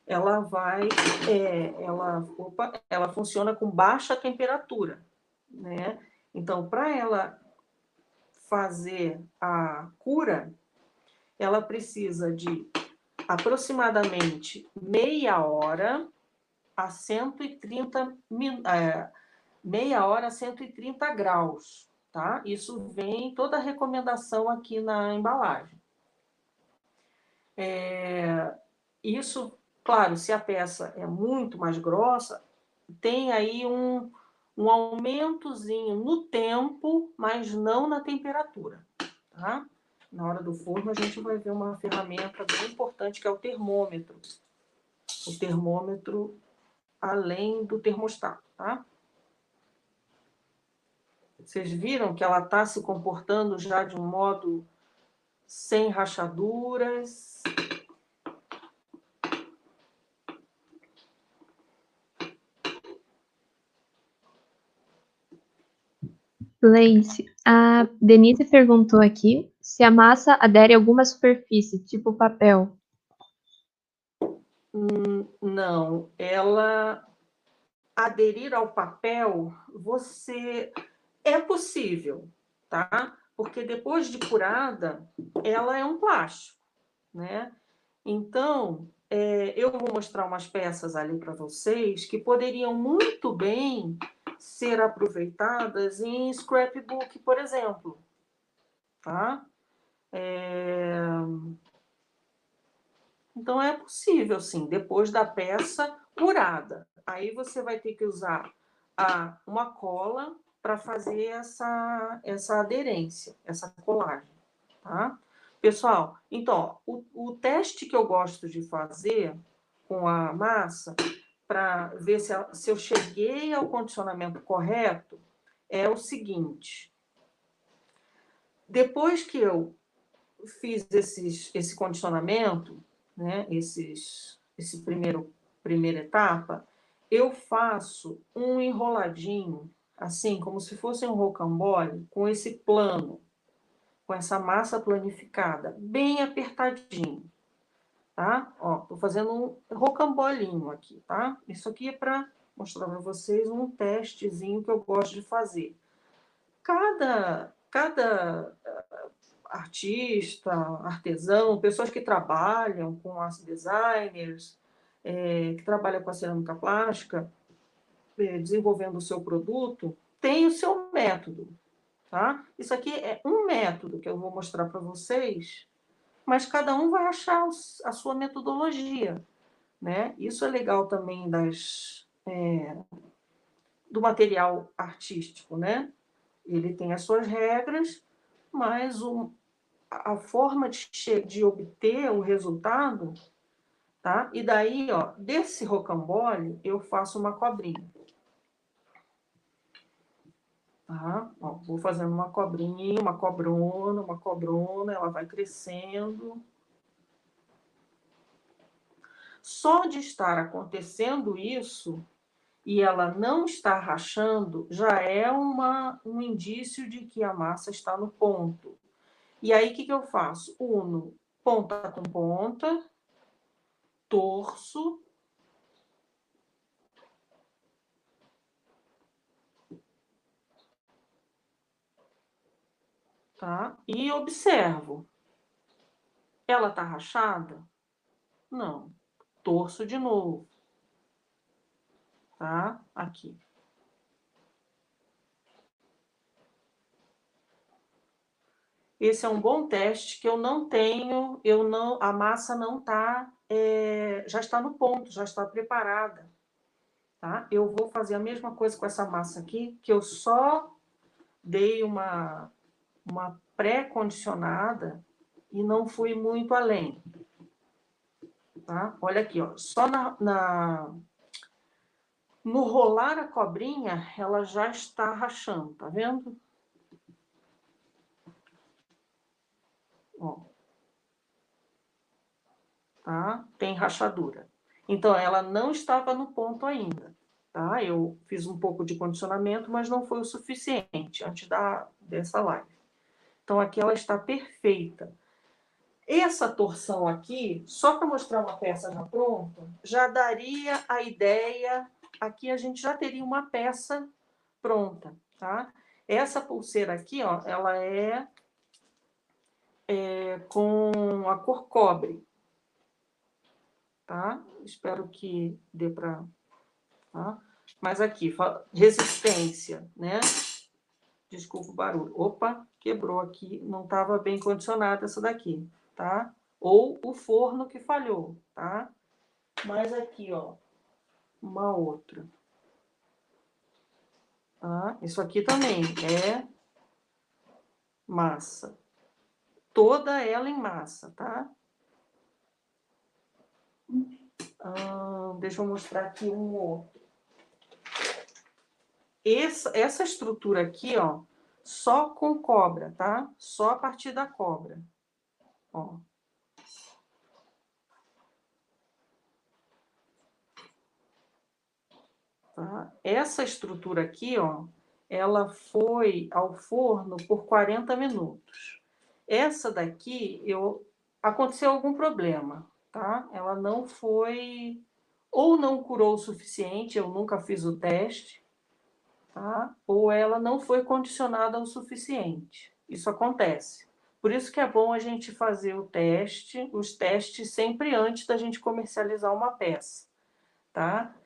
S2: ela vai, ela funciona com baixa temperatura, né? Então, para ela fazer a cura, ela precisa de aproximadamente meia hora a 130 meia hora a 130 graus, tá? Isso vem toda a recomendação aqui na embalagem. Isso, claro, se a peça é muito mais grossa, tem aí um aumentozinho no tempo, mas não na temperatura, tá? Na hora do forno, a gente vai ver uma ferramenta bem importante, que é o termômetro. O termômetro além do termostato, tá? Vocês viram que ela está se comportando já de um modo sem rachaduras.
S1: Gleice, a Denise perguntou aqui se a massa adere a alguma superfície, tipo papel.
S2: Não, ela aderir ao papel, é possível, tá? Porque depois de curada, ela é um plástico, né? Então, eu vou mostrar umas peças ali para vocês que poderiam muito bem ser aproveitadas em scrapbook, por exemplo, tá? Então, é possível, sim, depois da peça curada. Aí você vai ter que usar uma cola para fazer essa aderência, essa colagem, tá? Pessoal, então, o teste que eu gosto de fazer com a massa, para ver se eu cheguei ao condicionamento correto, é o seguinte. Depois que eu fiz esse condicionamento, né, esse primeira etapa, eu faço um enroladinho, assim, como se fosse um rocambole, com esse plano, com essa massa planificada, bem apertadinho, tá? Ó, tô fazendo um rocambolinho aqui, tá? Isso aqui é para mostrar para vocês um testezinho que eu gosto de fazer. Cada artista, artesão, pessoas que trabalham com as designers, que trabalham com a cerâmica plástica, desenvolvendo o seu produto, tem o seu método, tá? Isso aqui é um método que eu vou mostrar para vocês, mas cada um vai achar a sua metodologia, né? Isso é legal também do material artístico, né? Ele tem as suas regras, mas a forma de obter o resultado, tá? E daí, ó, desse rocambole, eu faço uma cobrinha. Tá? Ó, vou fazendo uma cobrinha, uma cobrona, ela vai crescendo. Só de estar acontecendo isso e ela não estar rachando, já é um indício de que a massa está no ponto. E aí, o que eu faço? Uno ponta com ponta, torço, tá? E observo. Ela tá rachada? Não. Torço de novo, tá? Aqui. Esse é um bom teste que eu não tenho, a massa não está, já está no ponto, já está preparada. Tá? Eu vou fazer a mesma coisa com essa massa aqui, que eu só dei uma pré-condicionada e não fui muito além. Tá? Olha aqui, ó, só no rolar a cobrinha, ela já está rachando, tá vendo? Ó. Tá? Tem rachadura. Então, ela não estava no ponto ainda. Tá? Eu fiz um pouco de condicionamento, mas não foi o suficiente antes dessa live. Então, aqui ela está perfeita. Essa torção aqui, só para mostrar uma peça já pronta, já daria a ideia. Aqui a gente já teria uma peça pronta, tá? Essa pulseira aqui, ó, ela é com a cor cobre, tá? Espero que dê para, tá? Mas aqui, resistência, né? Desculpa o barulho. Opa, quebrou aqui, não estava bem condicionada essa daqui, tá? Ou o forno que falhou, tá? Mas aqui, ó, uma outra. Tá? Isso aqui também é massa. Toda ela em massa, tá? Deixa eu mostrar aqui um outro. Essa estrutura aqui, ó, só com cobra, tá? Só a partir da cobra. Ó. Tá? Essa estrutura aqui, ó, ela foi ao forno por 40 minutos. Essa daqui, aconteceu algum problema, tá? Ela não foi, ou não curou o suficiente, eu nunca fiz o teste, tá? Ou ela não foi condicionada o suficiente. Isso acontece. Por isso que é bom a gente fazer os testes sempre antes da gente comercializar uma peça, tá?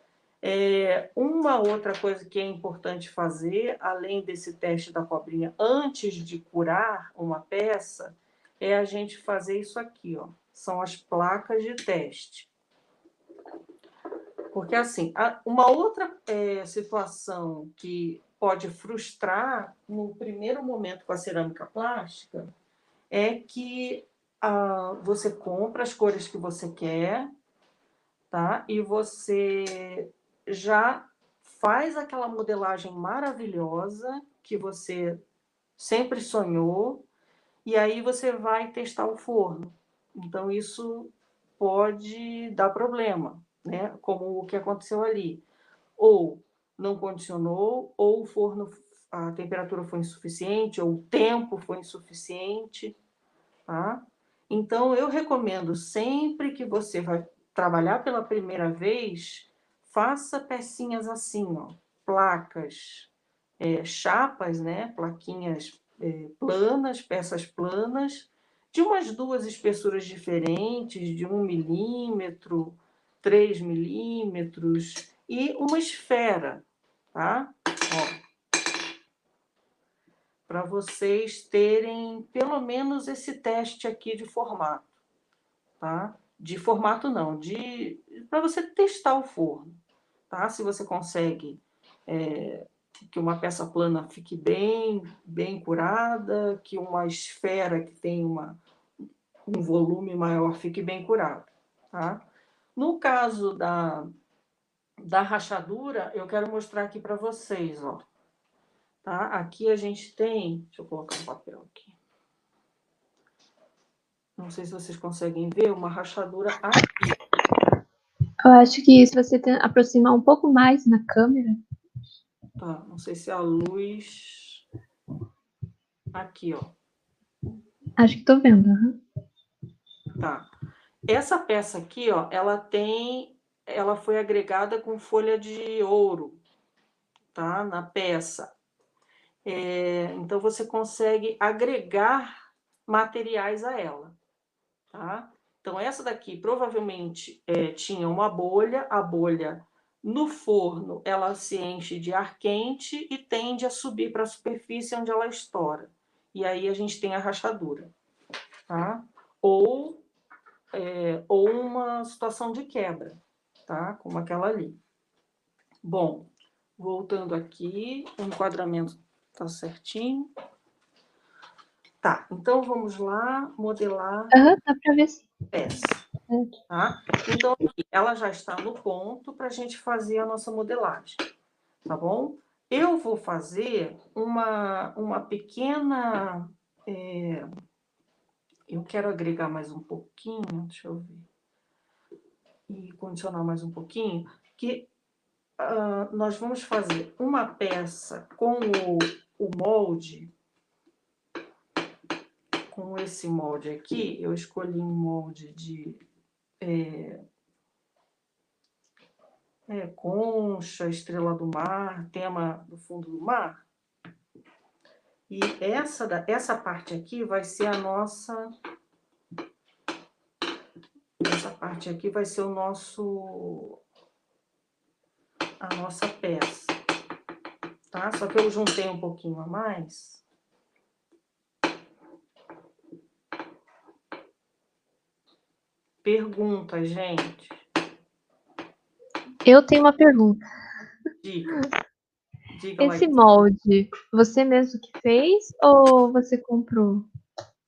S2: Uma outra coisa que é importante fazer, além desse teste da cobrinha, antes de curar uma peça, é a gente fazer isso aqui, ó. São as placas de teste. Porque, assim, uma outra situação que pode frustrar no primeiro momento com a cerâmica plástica é que você compra as cores que você quer, tá? E você já faz aquela modelagem maravilhosa que você sempre sonhou, e aí você vai testar o forno. Então, isso pode dar problema, né? Como o que aconteceu ali. Ou não condicionou, ou o forno, a temperatura foi insuficiente, ou o tempo foi insuficiente, tá? Então, eu recomendo sempre que você vai trabalhar pela primeira vez, faça pecinhas assim, ó, placas, chapas, né? Plaquinhas planas, peças planas, de umas 2 espessuras diferentes, de 1 milímetro, 3 milímetros, e uma esfera, tá? Ó, para vocês terem pelo menos esse teste aqui de formato, tá? De formato não, para você testar o forno, tá? Se você consegue que uma peça plana fique bem curada, que uma esfera que tem um volume maior fique bem curada, tá? No caso da rachadura, eu quero mostrar aqui para vocês, ó. Tá? Aqui a gente tem, deixa eu colocar um papel aqui. Não sei se vocês conseguem ver uma rachadura aqui.
S1: Eu acho que se você aproximar um pouco mais na câmera.
S2: Tá, não sei se a luz. Aqui, ó.
S1: Acho que tô vendo. Uhum.
S2: Tá. Essa peça aqui, ó, ela foi agregada com folha de ouro, tá? Na peça. Então você consegue agregar materiais a ela, tá? Então essa daqui provavelmente tinha uma bolha, a bolha no forno ela se enche de ar quente e tende a subir para a superfície onde ela estoura. e aí a gente tem a rachadura, tá? Ou uma situação de quebra, tá? Como aquela ali. Bom, voltando aqui, o enquadramento tá certinho. Tá, então vamos lá modelar
S1: Aham, dá pra ver sim.
S2: peça. Tá? Então, aqui, ela já está no ponto para a gente fazer a nossa modelagem, tá bom? Eu vou fazer uma pequena... eu quero agregar mais um pouquinho, deixa eu ver, e condicionar mais um pouquinho, que nós vamos fazer uma peça com o molde, com esse molde aqui. Eu escolhi um molde de concha, estrela do mar, tema do fundo do mar. E essa parte aqui vai ser a nossa... Essa parte aqui vai ser a nossa peça, tá? Só que eu juntei um pouquinho a mais. Pergunta, gente.
S1: Eu tenho uma pergunta.
S2: Diga. Diga lá.
S1: Esse molde, você mesmo que fez ou você comprou?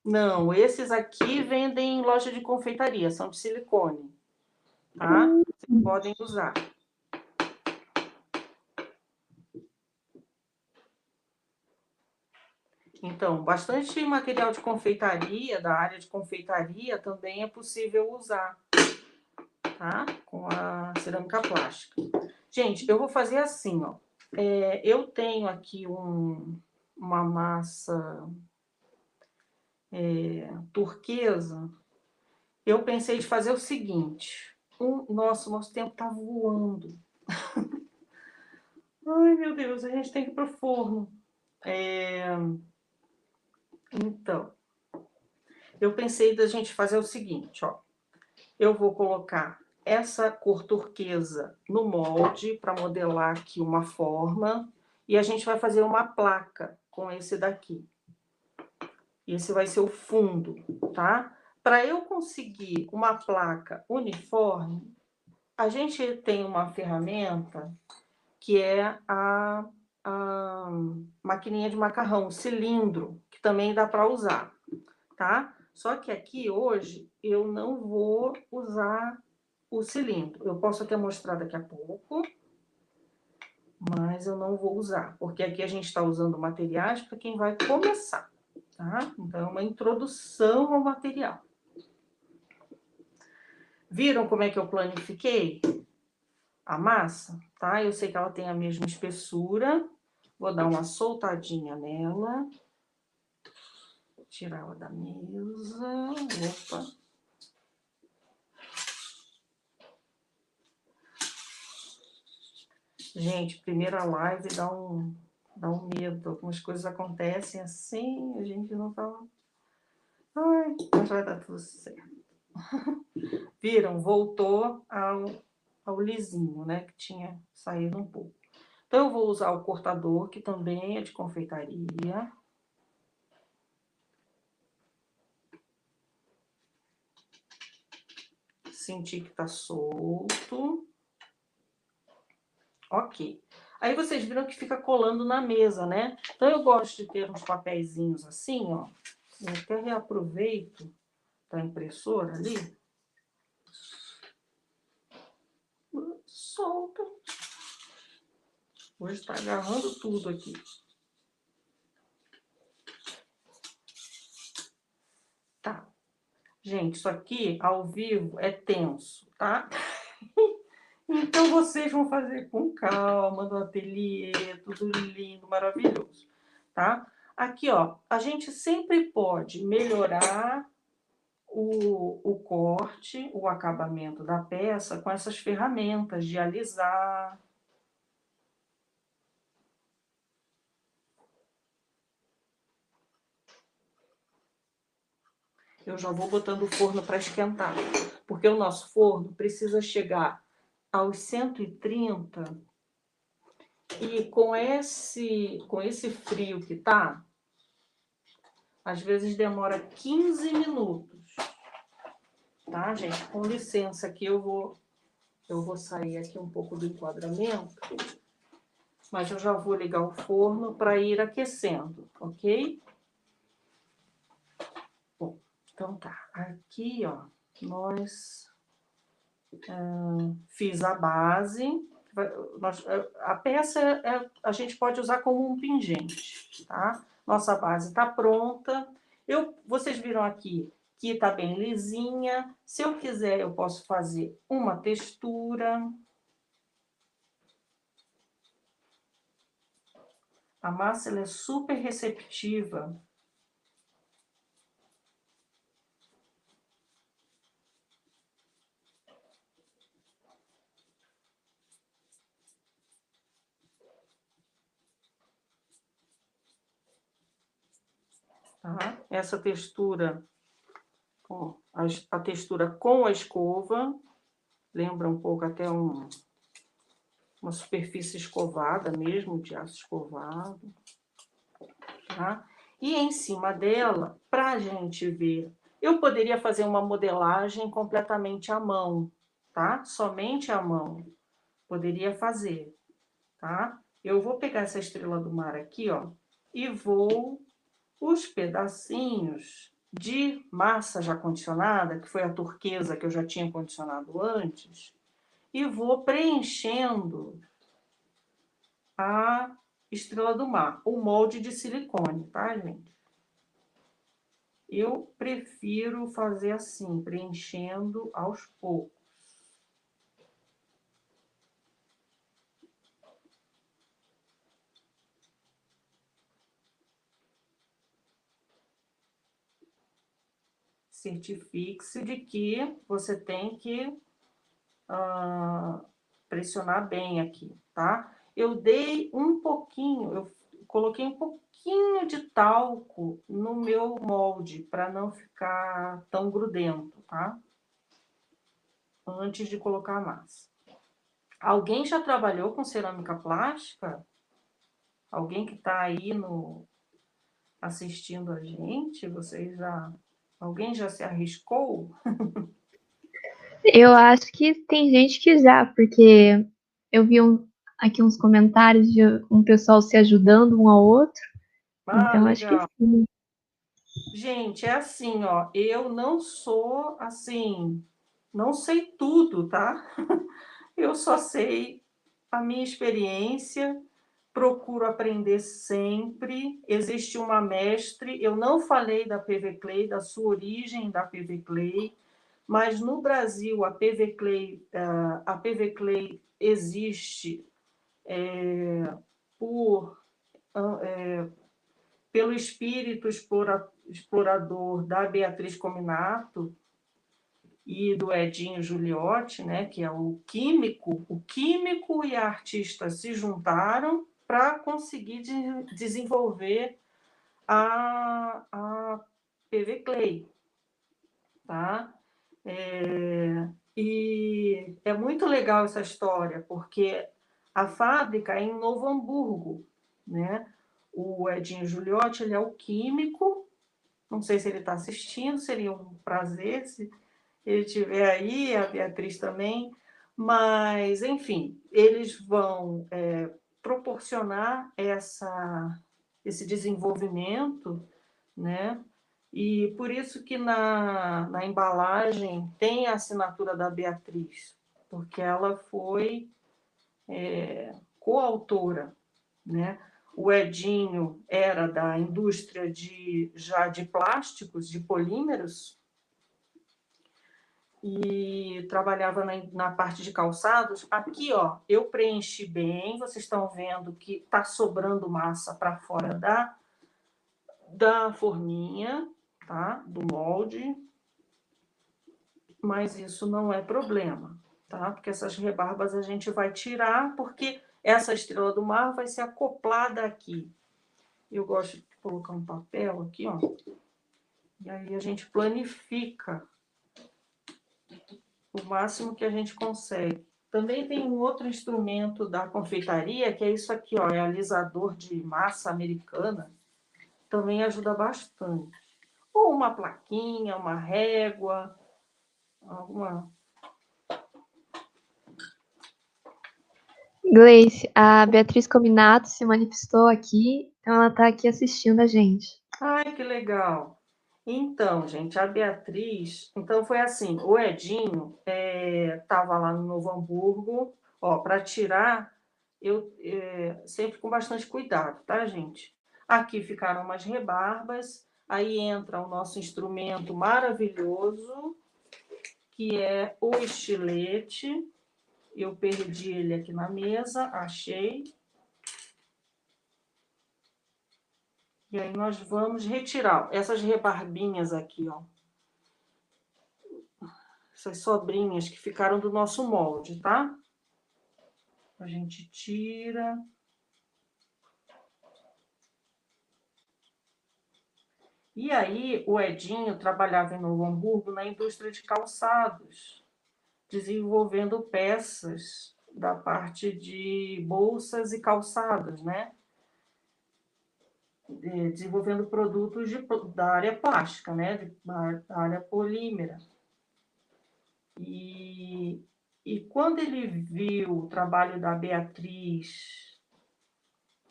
S2: Não, esses aqui vendem em loja de confeitaria, são de silicone, tá? Vocês podem usar. Então, bastante material de confeitaria, da área de confeitaria, também é possível usar, tá? Com a cerâmica plástica. Gente, eu vou fazer assim, ó. Eu tenho aqui uma massa turquesa. Eu pensei de fazer o seguinte. Nossa, o nosso tempo tá voando. Ai, meu Deus, a gente tem que ir pro forno. Então, eu pensei da gente fazer o seguinte, ó. Eu vou colocar essa cor turquesa no molde para modelar aqui uma forma. E a gente vai fazer uma placa com esse daqui. Esse vai ser o fundo, tá? Para eu conseguir uma placa uniforme, a gente tem uma ferramenta que é a maquininha de macarrão, o cilindro, que também dá para usar, tá? Só que aqui hoje eu não vou usar o cilindro. Eu posso até mostrar daqui a pouco, mas eu não vou usar, porque aqui a gente está usando materiais para quem vai começar, tá? Então, é uma introdução ao material. Viram como é que eu planifiquei a massa? Tá? Eu sei que ela tem a mesma espessura. Vou dar uma soltadinha nela. Tirar ela da mesa. Opa. Gente, primeira live dá um medo. Algumas coisas acontecem assim, a gente não tá... Ai, mas vai dar tudo certo. Viram? Voltou ao lisinho, né? Que tinha saído um pouco. Então, eu vou usar o cortador, que também é de confeitaria. Sentir que tá solto. Ok. Aí vocês viram que fica colando na mesa, né? Então, eu gosto de ter uns papeizinhos assim, ó. Eu até reaproveito da impressora ali. Solta. Hoje tá agarrando tudo aqui. Tá. Gente, isso aqui, ao vivo, é tenso, tá? Então, vocês vão fazer com calma, no ateliê, tudo lindo, maravilhoso, tá? Aqui, ó, a gente sempre pode melhorar o corte, o acabamento da peça com essas ferramentas de alisar. Eu já vou botando o forno para esquentar, porque o nosso forno precisa chegar aos 130 e com esse frio que tá, Às vezes demora 15 minutos. Tá, gente? Com licença aqui, eu vou sair aqui um pouco do enquadramento, mas eu já vou ligar o forno para ir aquecendo, ok? Bom, então tá. Aqui, ó, nós fiz a base. A peça a gente pode usar como um pingente, tá? Nossa base está pronta. Vocês viram aqui que está bem lisinha. Se eu quiser, eu posso fazer uma textura. A massa ela é super receptiva. Tá? Essa textura, ó, a textura com a escova, lembra um pouco até uma superfície escovada mesmo, de aço escovado. Tá? E em cima dela, para a gente ver, eu poderia fazer uma modelagem completamente à mão, tá? Somente à mão. Poderia fazer, tá? Eu vou pegar essa estrela do mar aqui, ó, e vou os pedacinhos de massa já condicionada, que foi a turquesa que eu já tinha condicionado antes, e vou preenchendo a estrela do mar, o molde de silicone, tá, gente? Eu prefiro fazer assim, preenchendo aos poucos. Certifique-se de que você tem que pressionar bem aqui, tá? Eu dei um pouquinho, eu coloquei um pouquinho de talco no meu molde, para não ficar tão grudento, tá? Antes de colocar a massa. Alguém já trabalhou com cerâmica plástica? Alguém que está aí assistindo a gente? Alguém já se arriscou?
S1: Eu acho que tem gente que já, porque eu vi aqui uns comentários de um pessoal se ajudando um ao outro,
S2: Ah,
S1: então acho que
S2: legal.
S1: sim.
S2: Gente, é assim, ó, eu não sou assim, não sei tudo, tá? Eu só sei a minha experiência, procuro aprender sempre. Existe uma mestre, eu não falei da PV Clay, da sua origem da PV Clay, mas no Brasil a PV Clay existe pelo espírito explorador da Beatriz Cominato e do Edinho Giuliotti, né, que é o químico e a artista se juntaram para conseguir desenvolver a PV Clay, tá? E é muito legal essa história, porque a fábrica é em Novo Hamburgo, né? O Edinho Giuliotti, ele é o químico, não sei se ele está assistindo, seria um prazer se ele estiver aí, a Beatriz também, mas, enfim, eles vão proporcionar esse desenvolvimento, né? E por isso que na embalagem tem a assinatura da Beatriz, porque ela foi coautora, né? O Edinho era da indústria já de plásticos, de polímeros, e trabalhava na parte de calçados. Aqui, ó, eu preenchi bem, vocês estão vendo que está sobrando massa para fora da forminha, tá? Do molde, mas isso não é problema, tá? Porque essas rebarbas a gente vai tirar, porque essa estrela do mar vai ser acoplada aqui. Eu gosto de colocar um papel aqui, ó, e aí a gente planifica o máximo que a gente consegue. Também tem um outro instrumento da confeitaria, que é isso aqui, ó, é alisador de massa americana. também ajuda bastante. Ou uma plaquinha, uma régua, alguma...
S1: Gleice, a Beatriz Cominato se manifestou aqui, então ela está aqui assistindo a gente.
S2: Ai, que legal! Então, gente, a Beatriz... Então, foi assim, o Edinho estava lá no Novo Hamburgo, ó, para tirar, eu sempre com bastante cuidado, tá, gente? Aqui ficaram umas rebarbas, aí entra o nosso instrumento maravilhoso, que é o estilete. Eu perdi ele aqui na mesa, achei. E aí nós vamos retirar essas rebarbinhas aqui, ó. Essas sobrinhas que ficaram do nosso molde, tá? A gente tira. E aí o Edinho trabalhava em Novo Hamburgo na indústria de calçados, desenvolvendo peças da parte de bolsas e calçados, né? Desenvolvendo produtos da área plástica, né? Da área polímera. E quando ele viu o trabalho da Beatriz,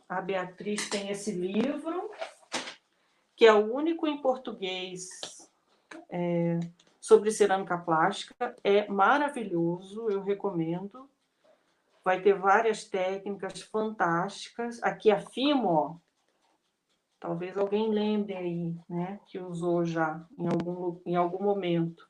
S2: a Beatriz tem esse livro, que é o único em português sobre cerâmica plástica, é maravilhoso, eu recomendo. Vai ter várias técnicas fantásticas. Aqui a Fimo, ó, talvez alguém lembre aí, né, que usou já em algum momento.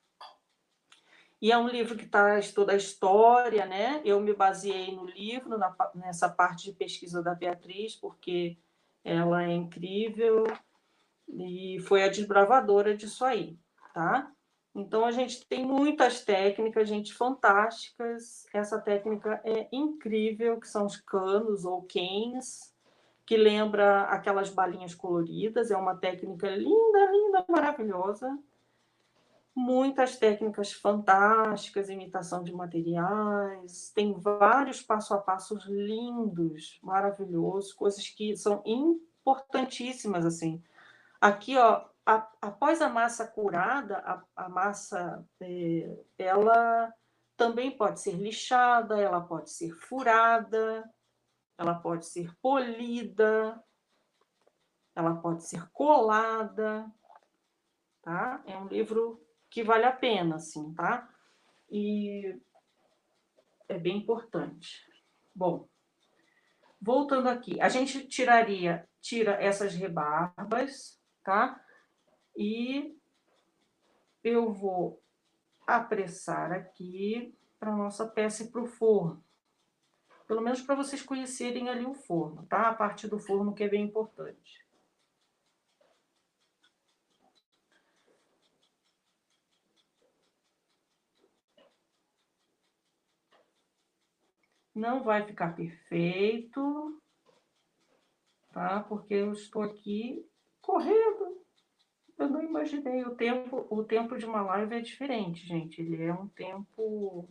S2: E é um livro que traz toda a história, né? Eu me baseei no livro, nessa parte de pesquisa da Beatriz, porque ela é incrível e foi a desbravadora disso aí, tá? Então, a gente tem muitas técnicas, gente, fantásticas. Essa técnica é incrível, que são os canos ou quens, que lembra aquelas balinhas coloridas. É uma técnica linda, linda, maravilhosa. Muitas técnicas fantásticas, imitação de materiais, tem vários passo a passos lindos, maravilhosos, coisas que são importantíssimas, assim. Aqui, ó, após a massa curada, a massa, ela também pode ser lixada, ela pode ser furada, ela pode ser polida, ela pode ser colada, tá? É um livro que vale a pena, assim, tá? E é bem importante. Bom, voltando aqui, a gente tira essas rebarbas, tá? E eu vou apressar aqui para a nossa peça ir para o forno. Pelo menos para vocês conhecerem ali o forno, tá? A parte do forno que é bem importante. Não vai ficar perfeito, tá? Porque eu estou aqui correndo. Eu não imaginei. O tempo de uma live é diferente, gente. Ele é um tempo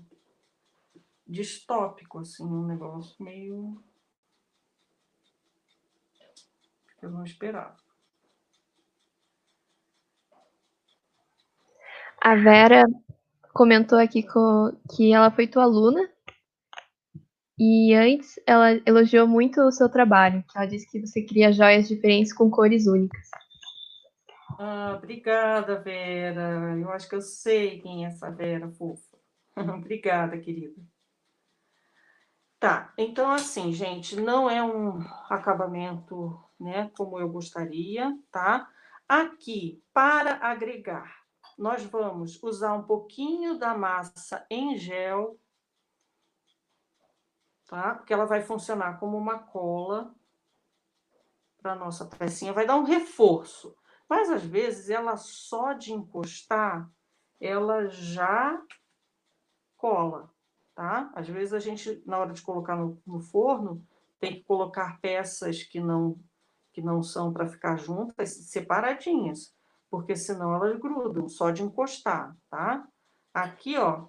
S2: distópico, assim, um negócio meio... Eu não esperava.
S1: A Vera comentou aqui que ela foi tua aluna e antes ela elogiou muito o seu trabalho, que ela disse que você cria joias diferentes com cores únicas.
S2: Ah, obrigada, Vera. Eu acho que eu sei quem é essa Vera fofa. Obrigada, querida. Tá, então assim, gente, não é um acabamento, né, como eu gostaria, tá? Aqui, para agregar, nós vamos usar um pouquinho da massa em gel, tá? Porque ela vai funcionar como uma cola para nossa pecinha, vai dar um reforço. Mas às vezes ela só de encostar, ela já cola, tá? Às vezes a gente, na hora de colocar no forno, tem que colocar peças que não são para ficar juntas, separadinhas, porque senão elas grudam, só de encostar, tá? Aqui, ó,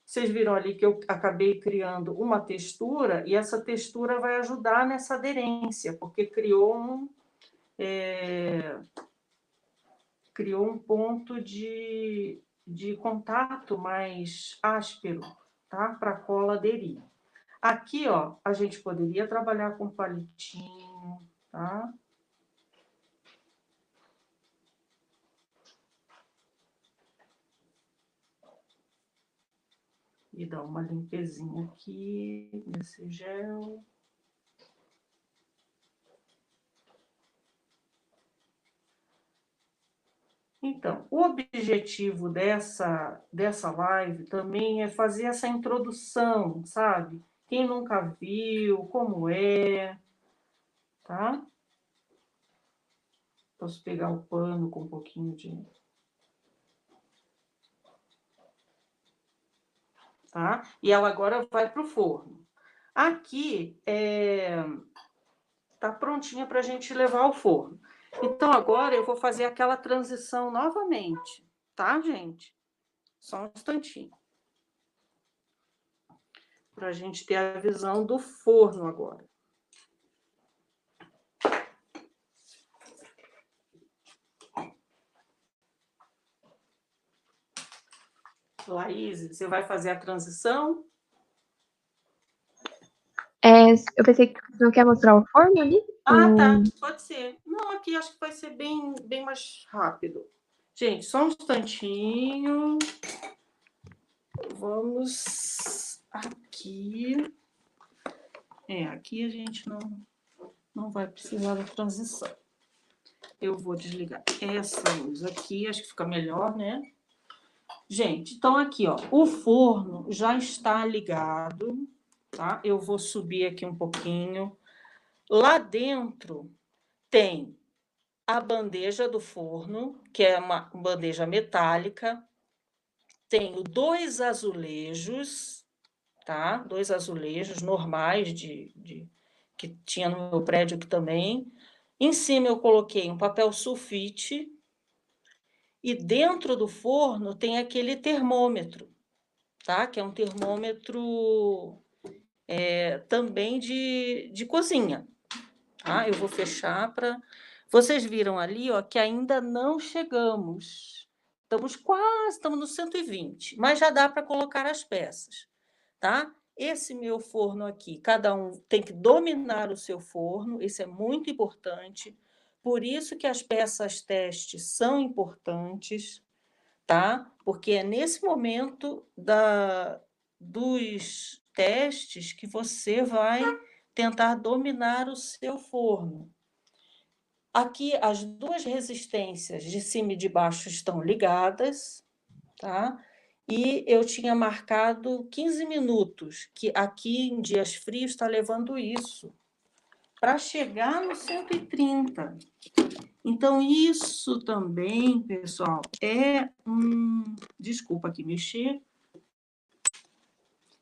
S2: vocês viram ali que eu acabei criando uma textura, e essa textura vai ajudar nessa aderência, porque criou criou um ponto de contato mais áspero, tá? Para a cola aderir. Aqui, ó, a gente poderia trabalhar com palitinho, tá? E dar uma limpezinha aqui nesse gel. Então, o objetivo dessa live também é fazer essa introdução, sabe? Quem nunca viu, como é, tá? Posso pegar o pano com um pouquinho de... Tá? E ela agora vai para o forno. Aqui tá prontinha para a gente levar ao forno. Então, agora eu vou fazer aquela transição novamente, tá, gente? Só um instantinho. Para a gente ter a visão do forno agora. Laís, você vai fazer a transição?
S1: Eu pensei que você não quer mostrar o forno ali?
S2: Ah, tá, pode ser. Não, aqui acho que vai ser bem mais rápido. Gente, só um instantinho. Vamos aqui. Aqui a gente não vai precisar da transição. Eu vou desligar essa luz aqui, acho que fica melhor, né? Gente, então aqui, ó, o forno já está ligado, tá? Eu vou subir aqui um pouquinho. Lá dentro tem a bandeja do forno, que é uma bandeja metálica. Tenho 2 azulejos, tá? 2 azulejos normais que tinha no meu prédio aqui também. Em cima eu coloquei um papel sulfite e dentro do forno tem aquele termômetro, tá? Que é um termômetro também de cozinha. Tá? Eu vou fechar para... Vocês viram ali, ó, que ainda não chegamos. Estamos no 120, mas já dá para colocar as peças, tá? Esse meu forno aqui, cada um tem que dominar o seu forno, isso é muito importante. Por isso que as peças teste são importantes, tá? Porque é nesse momento dos testes que você vai tentar dominar o seu forno. Aqui as 2 resistências de cima e de baixo estão ligadas, tá? E eu tinha marcado 15 minutos, que aqui em dias frios está levando isso, para chegar no 130. Então, isso também, pessoal, Desculpa aqui mexer.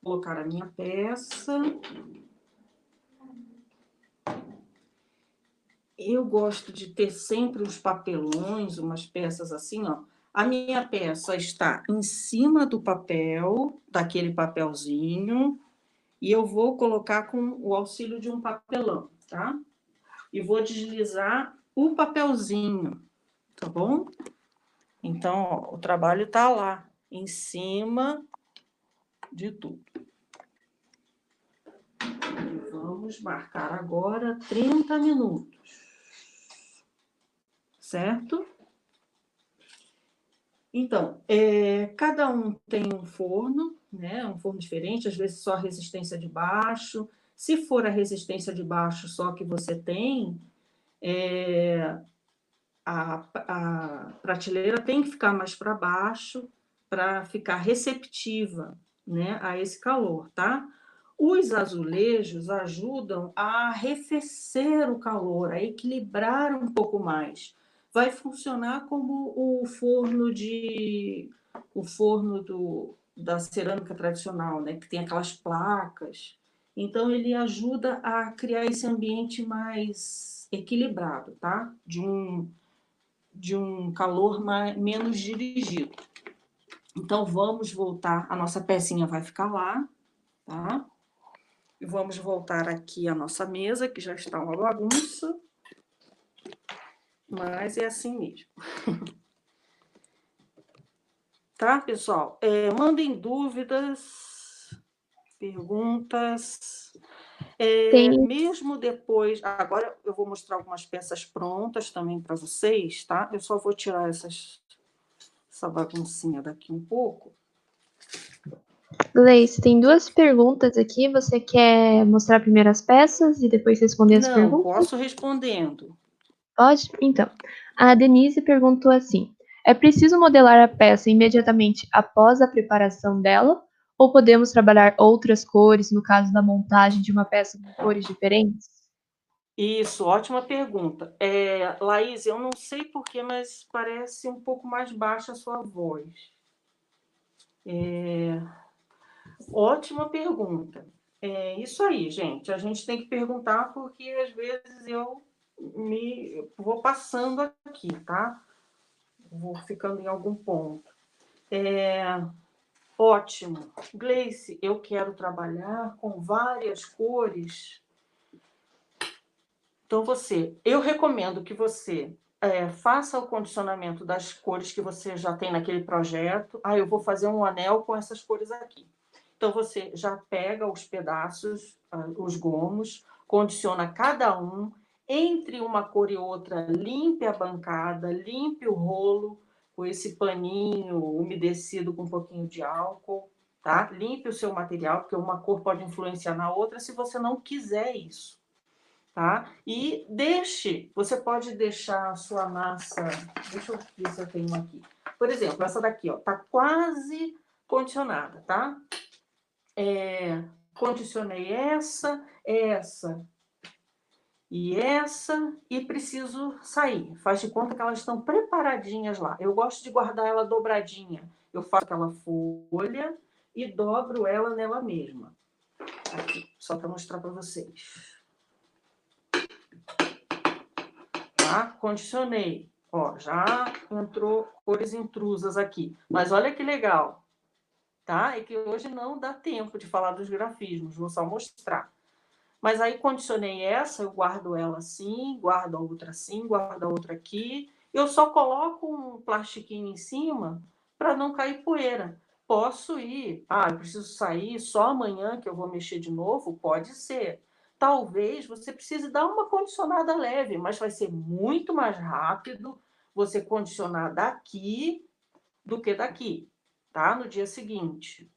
S2: Vou colocar a minha peça. Eu gosto de ter sempre uns papelões, umas peças assim, ó. A minha peça está em cima do papel, daquele papelzinho, e eu vou colocar com o auxílio de um papelão, tá? E vou deslizar o papelzinho, tá bom? Então, ó, o trabalho tá lá, em cima de tudo. E vamos marcar agora 30 minutos. Certo? Então, cada um tem um forno, né? Um forno diferente, às vezes só a resistência de baixo. Se for a resistência de baixo só que você tem, a prateleira tem que ficar mais para baixo para ficar receptiva, né, a esse calor, tá? Os azulejos ajudam a arrefecer o calor, a equilibrar um pouco mais. Vai funcionar como o forno da cerâmica tradicional, né, que tem aquelas placas. Então ele ajuda a criar esse ambiente mais equilibrado, tá? De um calor menos dirigido. Então vamos voltar, a nossa pecinha vai ficar lá, tá? Vamos voltar aqui à nossa mesa, que já está uma bagunça. mas é assim mesmo. Tá, pessoal? Mandem dúvidas, perguntas.
S1: Tem,
S2: Mesmo depois... Agora eu vou mostrar algumas peças prontas também para vocês, tá? Eu só vou tirar essa baguncinha daqui um pouco.
S1: Gleice, tem duas perguntas aqui. Você quer mostrar primeiro as peças e depois responder as
S2: Não,
S1: perguntas?
S2: posso respondendo.
S1: Pode? Então, a Denise perguntou assim: é preciso modelar a peça imediatamente após a preparação dela? Ou podemos trabalhar outras cores no caso da montagem de uma peça com cores diferentes?
S2: Isso, ótima pergunta. Laís, eu não sei porquê, mas parece um pouco mais baixa a sua voz. Ótima pergunta. Isso aí, gente. A gente tem que perguntar porque às vezes eu vou passando aqui, tá? Vou ficando em algum ponto. Ótimo. Gleice, eu quero trabalhar com várias cores. Então, eu recomendo que você faça o condicionamento das cores que você já tem naquele projeto. Eu vou fazer um anel com essas cores aqui. Então, você já pega os pedaços, os gomos, condiciona cada um, entre uma cor e outra, limpe a bancada, limpe o rolo com esse paninho umedecido com um pouquinho de álcool, tá? Limpe o seu material, porque uma cor pode influenciar na outra se você não quiser isso. Tá? E você pode deixar a sua massa, deixa eu ver se eu tenho aqui. Por exemplo, essa daqui, ó, tá quase condicionada, tá? Condicionei essa e preciso sair. Faz de conta que elas estão preparadinhas lá. Eu gosto de guardar ela dobradinha. Eu faço aquela folha e dobro ela nela mesma. Aqui, só para mostrar para vocês. Tá? Condicionei. Ó, já entrou cores intrusas aqui. Mas olha que legal. Tá? É que hoje não dá tempo de falar dos grafismos, vou só mostrar. Mas aí condicionei essa, eu guardo ela assim, guardo a outra assim, guardo a outra aqui. Eu só coloco um plastiquinho em cima para não cair poeira. Posso ir, eu preciso sair só amanhã que eu vou mexer de novo? Pode ser. Talvez você precise dar uma condicionada leve, mas vai ser muito mais rápido você condicionar daqui do que daqui, tá? No dia seguinte.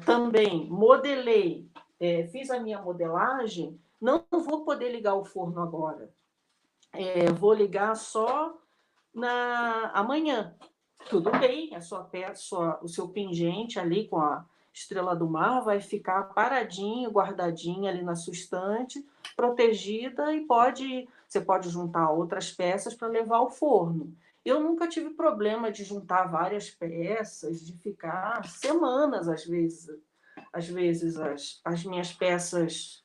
S2: Também modelei, fiz a minha modelagem, não vou poder ligar o forno agora. Vou ligar só amanhã. Tudo bem, a sua peça, o seu pingente ali com a estrela do mar vai ficar paradinho, guardadinho ali na sua estante, protegida e você pode juntar outras peças para levar ao forno. Eu nunca tive problema de juntar várias peças, de ficar semanas às vezes as minhas peças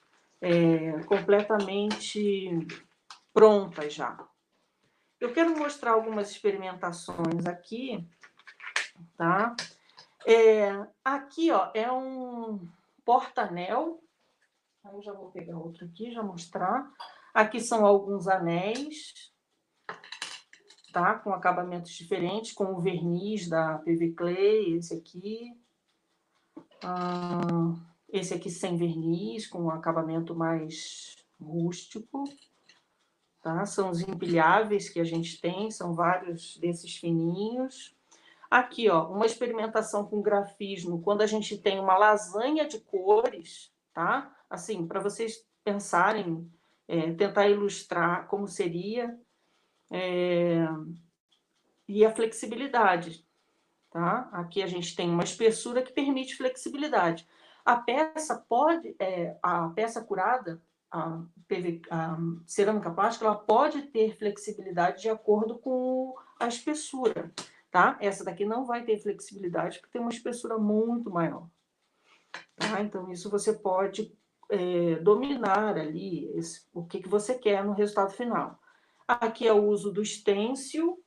S2: completamente prontas já. Eu quero mostrar algumas experimentações aqui, tá? Aqui, ó, é um porta-anel. Eu já vou pegar outro aqui, já mostrar. Aqui são alguns anéis, tá? Com acabamentos diferentes, com o verniz da PV Clay, esse aqui. Esse aqui sem verniz, com um acabamento mais rústico. Tá? São os empilháveis que a gente tem, são vários desses fininhos. Aqui, ó, uma experimentação com grafismo, quando a gente tem uma lasanha de cores, tá? Assim, para vocês pensarem, tentar ilustrar como seria, e a flexibilidade, tá? Aqui a gente tem uma espessura que permite flexibilidade. A peça a peça curada, a cerâmica plástica, ela pode ter flexibilidade de acordo com a espessura, tá? Essa daqui não vai ter flexibilidade porque tem uma espessura muito maior, tá? Então isso você pode dominar ali o que você quer no resultado final. Aqui é o uso do stencil.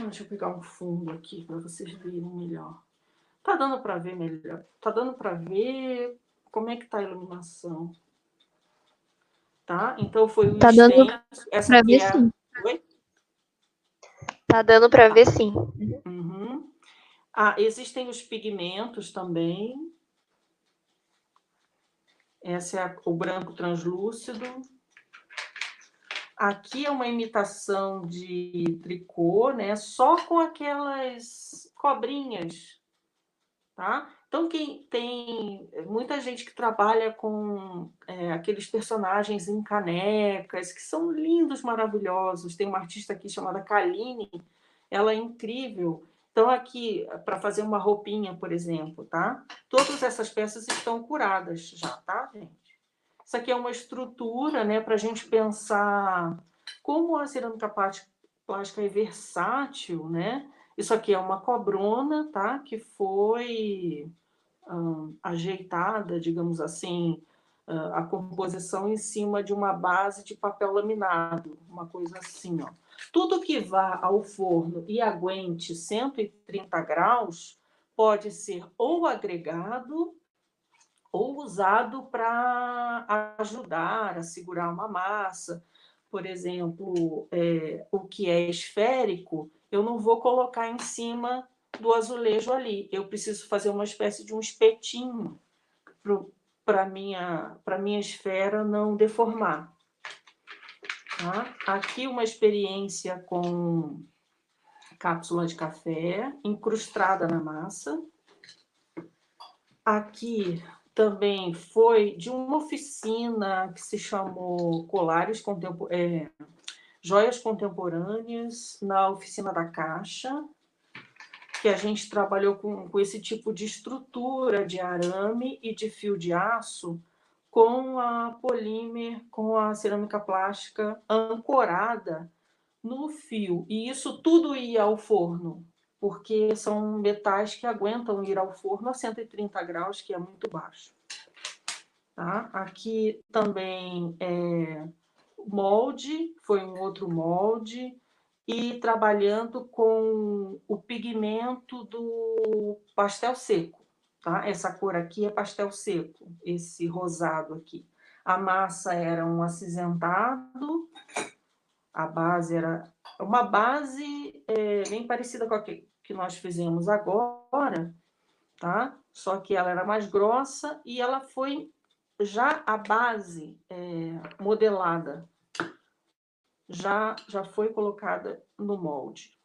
S2: Deixa eu pegar um fundo aqui para vocês verem melhor. Tá dando para ver melhor? Tá dando para ver como é que tá a iluminação? tá? Então, foi o
S1: Tá dando
S2: extenso. Essa
S1: pra
S2: aqui
S1: ver
S2: é
S1: sim.
S2: Oi?
S1: Tá dando pra ver sim.
S2: Uhum. Existem os pigmentos também. Esse é o branco translúcido. Aqui é uma imitação de tricô, né? Só com aquelas cobrinhas, tá? Então, quem tem muita gente que trabalha com aqueles personagens em canecas, que são lindos, maravilhosos. Tem uma artista aqui chamada Kaline, ela é incrível. Então, aqui, para fazer uma roupinha, por exemplo, tá? Todas essas peças estão curadas já, tá, gente? Isso aqui é uma estrutura, né, para a gente pensar como a cerâmica plástica é versátil, né? Isso aqui é uma cobrona, tá? Que foi ajeitada, digamos assim, a composição em cima de uma base de papel laminado, uma coisa assim, ó. Tudo que vá ao forno e aguente 130 graus pode ser ou agregado ou usado para ajudar a segurar uma massa. Por exemplo, o que é esférico, eu não vou colocar em cima do azulejo ali. Eu preciso fazer uma espécie de um espetinho para minha esfera não deformar. Tá? Aqui uma experiência com cápsula de café incrustada na massa. Aqui também foi de uma oficina que se chamou Joias Contemporâneas, na oficina da Caixa, que a gente trabalhou com esse tipo de estrutura de arame e de fio de aço com a polímer, com a cerâmica plástica ancorada no fio. E isso tudo ia ao forno, porque são metais que aguentam ir ao forno a 130 graus, que é muito baixo. Tá? Aqui também molde, foi um outro molde, e trabalhando com o pigmento do pastel seco. Tá? Essa cor aqui é pastel seco, esse rosado aqui. A massa era um acinzentado, a base era uma base bem parecida com a que nós fizemos agora, tá? Só que ela era mais grossa e ela foi já a base modelada, já foi colocada no molde.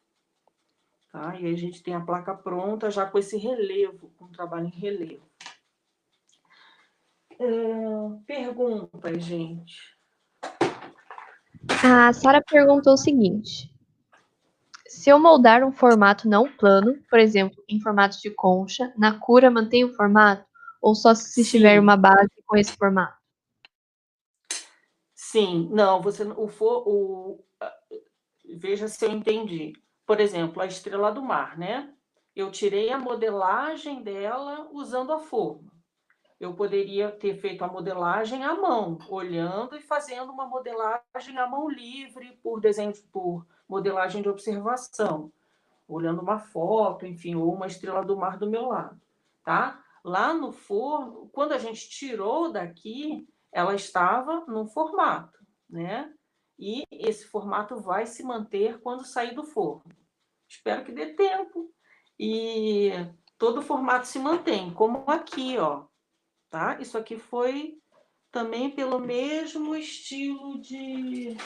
S2: Tá? E aí a gente tem a placa pronta já com esse relevo, com trabalho em relevo. Perguntas, gente.
S1: A Sara perguntou o seguinte: se eu moldar um formato não plano, por exemplo, em formato de concha, na cura mantém o formato? Ou só se tiver uma
S2: Sim,
S1: base com esse formato?
S2: sim. Não, você veja se eu entendi. Por exemplo, a estrela do mar, né? Eu tirei a modelagem dela usando a forma. Eu poderia ter feito a modelagem à mão, olhando e fazendo uma modelagem à mão livre por desenho, por modelagem de observação, olhando uma foto, enfim, ou uma estrela do mar do meu lado, tá? Lá no forno, quando a gente tirou daqui, ela estava num formato, né? E esse formato vai se manter quando sair do forno. Espero que dê tempo. E todo o formato se mantém, como aqui, ó. Tá? Isso aqui foi também pelo mesmo estilo de...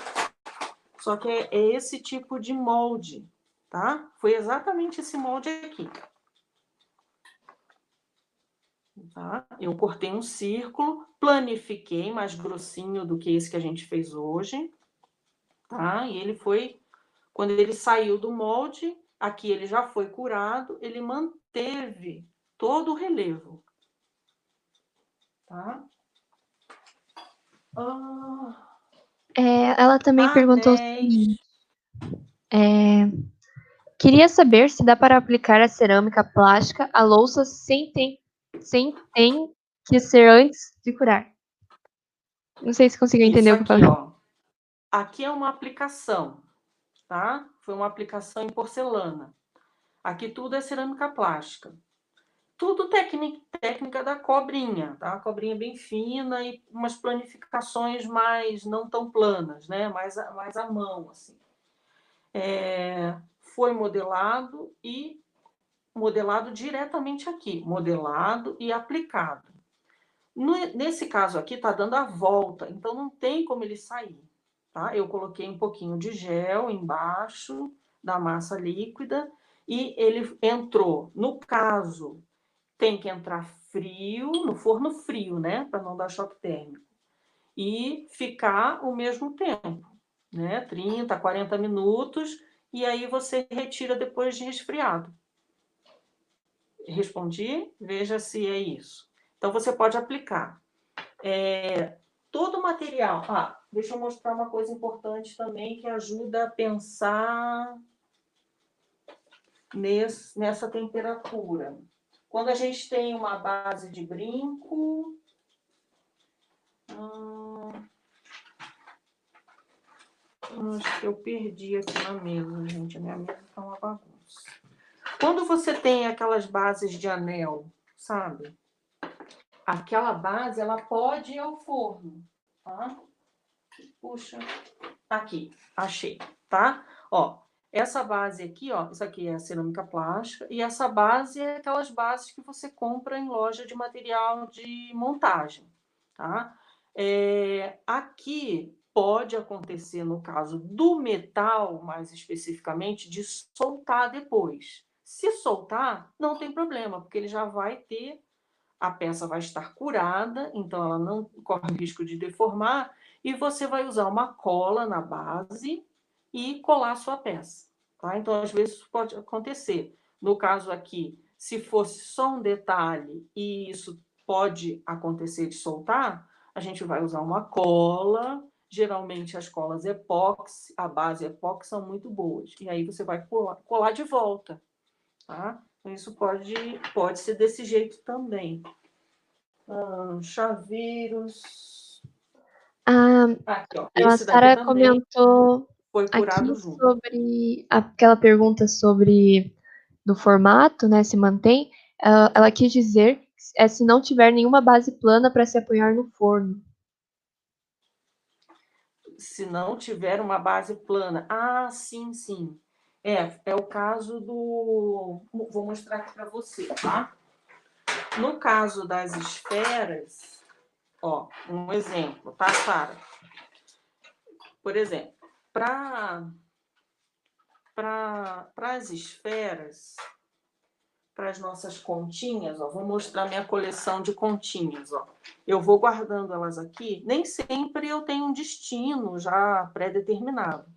S2: Só que é esse tipo de molde, tá? Foi exatamente esse molde aqui. Tá? Eu cortei um círculo, planifiquei mais grossinho do que esse que a gente fez hoje, tá? E ele foi... Quando ele saiu do molde, aqui ele já foi curado, ele manteve todo o relevo, tá?
S1: Ela também perguntou o seguinte:
S2: Anéis.
S1: queria saber se dá para aplicar a cerâmica plástica à louça sem tem que ser antes de curar. Não sei se conseguiu entender
S2: Isso
S1: o que eu
S2: aqui,
S1: falei.
S2: ó. Aqui é uma aplicação, tá? Foi uma aplicação em porcelana. Aqui tudo é cerâmica plástica. tudo técnica da cobrinha, tá? A cobrinha bem fina e umas planificações mais não tão planas, né? Mais à mão, assim. Foi modelado diretamente aqui, modelado e aplicado. Nesse caso aqui, está dando a volta, então não tem como ele sair. Tá? Eu coloquei um pouquinho de gel embaixo da massa líquida e ele entrou. No caso, tem que entrar frio, no forno frio, né? Para não dar choque térmico. E ficar o mesmo tempo, né? 30, 40 minutos, e aí você retira depois de resfriado. Respondi? Veja se é isso. Então, você pode aplicar. Todo o material. Deixa eu mostrar uma coisa importante também que ajuda a pensar nessa temperatura. Quando a gente tem uma base de brinco... acho que eu perdi aqui na mesa, gente. A minha mesa está uma bagunça. Quando você tem aquelas bases de anel, sabe? Aquela base, ela pode ir ao forno, tá? Puxa, aqui, achei, tá? Ó, essa base aqui, ó, isso aqui é a cerâmica plástica, e essa base é aquelas bases que você compra em loja de material de montagem, tá? Aqui pode acontecer, no caso do metal, mais especificamente, de soltar depois. Se soltar, não tem problema, porque ele já vai ter... A peça vai estar curada, então ela não corre o risco de deformar, e você vai usar uma cola na base e colar a sua peça. Tá? Então, às vezes, isso pode acontecer. No caso aqui, se fosse só um detalhe e isso pode acontecer de soltar, a gente vai usar uma cola. Geralmente, as colas epóxi, a base epóxi, são muito boas. E aí você vai colar de volta. Tá? Isso pode ser desse jeito também. Chaveiros. Aqui, ó.
S1: A
S2: Esse daqui
S1: Sara
S2: também
S1: comentou
S2: foi curado
S1: aqui
S2: junto.
S1: sobre aquela pergunta sobre do formato, né? Se mantém. Ela quis dizer se não tiver nenhuma base plana para se apoiar no forno.
S2: Se não tiver uma base plana. Sim, sim. É o caso do... Vou mostrar aqui para você, tá? No caso das esferas, ó, um exemplo, tá, Sara? Por exemplo, para as esferas, para as nossas continhas, ó, vou mostrar minha coleção de continhas, ó. Eu vou guardando elas aqui. Nem sempre eu tenho um destino já pré-determinado,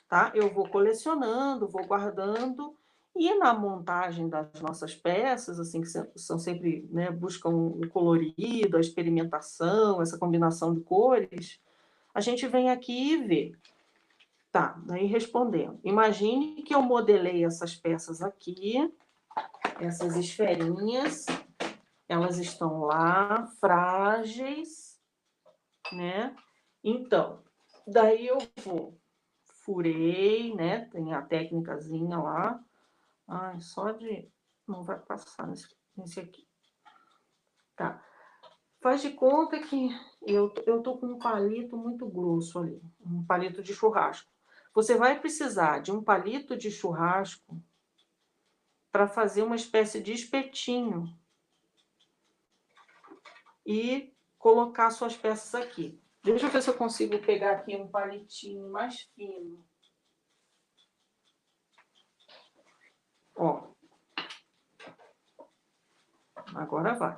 S2: tá? Eu vou colecionando, vou guardando, e na montagem das nossas peças, assim, que são sempre, né, buscam o colorido, a experimentação, essa combinação de cores, a gente vem aqui e vê. Tá, aí respondendo. Imagine que eu modelei essas peças aqui, essas esferinhas, elas estão lá, frágeis, né? Então, daí eu furei, né? Tem a técnicazinha lá. Só de... Não vai passar nesse aqui. Tá. Faz de conta que eu tô com um palito muito grosso ali, um palito de churrasco. Você vai precisar de um palito de churrasco para fazer uma espécie de espetinho e colocar suas peças aqui. Deixa eu ver se eu consigo pegar aqui um palitinho mais fino. Ó. Agora vai.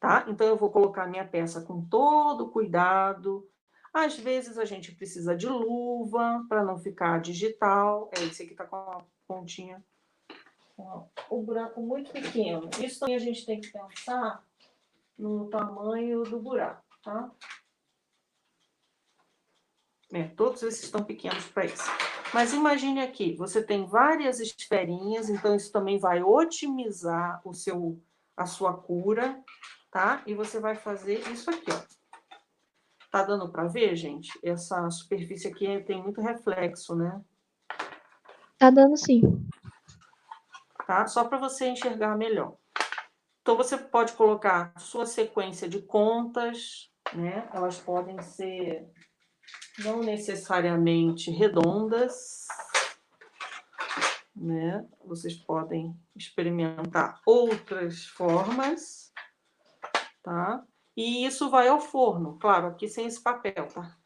S2: Tá? Então, eu vou colocar minha peça com todo cuidado. Às vezes, a gente precisa de luva para não ficar digital. Esse aqui tá com a pontinha. O buraco muito pequeno. Isso também a gente tem que pensar no tamanho do buraco, tá? Todos esses estão pequenos para isso. Mas imagine aqui, você tem várias esferinhas, então isso também vai otimizar a sua cura, tá? E você vai fazer isso aqui, ó. Tá dando para ver, gente? Essa superfície aqui tem muito reflexo, né?
S1: Tá dando sim.
S2: Tá? Só para você enxergar melhor. Então, você pode colocar sua sequência de contas, né? Elas podem ser não necessariamente redondas, né? Vocês podem experimentar outras formas, tá? E isso vai ao forno, claro, aqui sem esse papel, tá?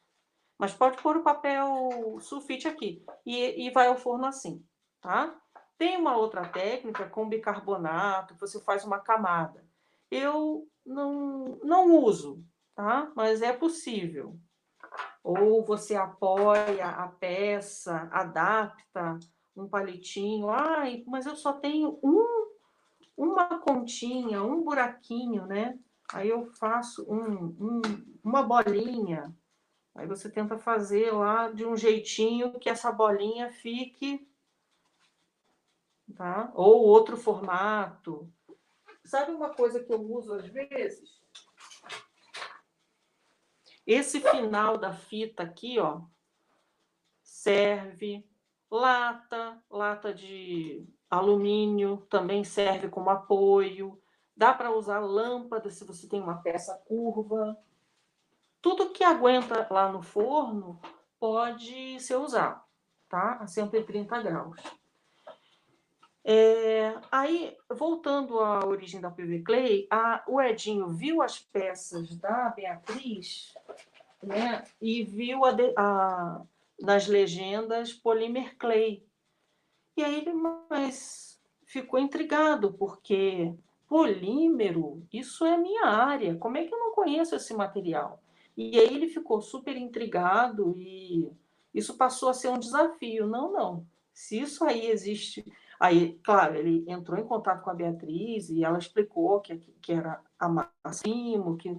S2: Mas pode pôr o papel sulfite aqui e vai ao forno assim, tá? Tem uma outra técnica com bicarbonato, que você faz uma camada. Eu não uso, tá? Mas é possível. Ou você apoia a peça, adapta um palitinho. Ai, mas eu só tenho uma pontinha, um buraquinho, né? Aí eu faço uma bolinha. Aí você tenta fazer lá de um jeitinho que essa bolinha fique, tá? Ou outro formato. Sabe uma coisa que eu uso às vezes? Esse final da fita aqui, ó, serve. Lata de alumínio também serve como apoio. Dá para usar lâmpada se você tem uma peça curva. Tudo que aguenta lá no forno pode ser usado, tá? A 130 graus. Aí, voltando à origem da PV Clay, o Edinho viu as peças da Beatriz, né, e viu nas legendas Polymer Clay. E aí ele ficou intrigado, porque polímero, isso é minha área, como é que eu não conheço esse material? E aí ele ficou super intrigado e isso passou a ser um desafio. Não, se isso aí existe... Aí, claro, ele entrou em contato com a Beatriz e ela explicou que era a Massimo, que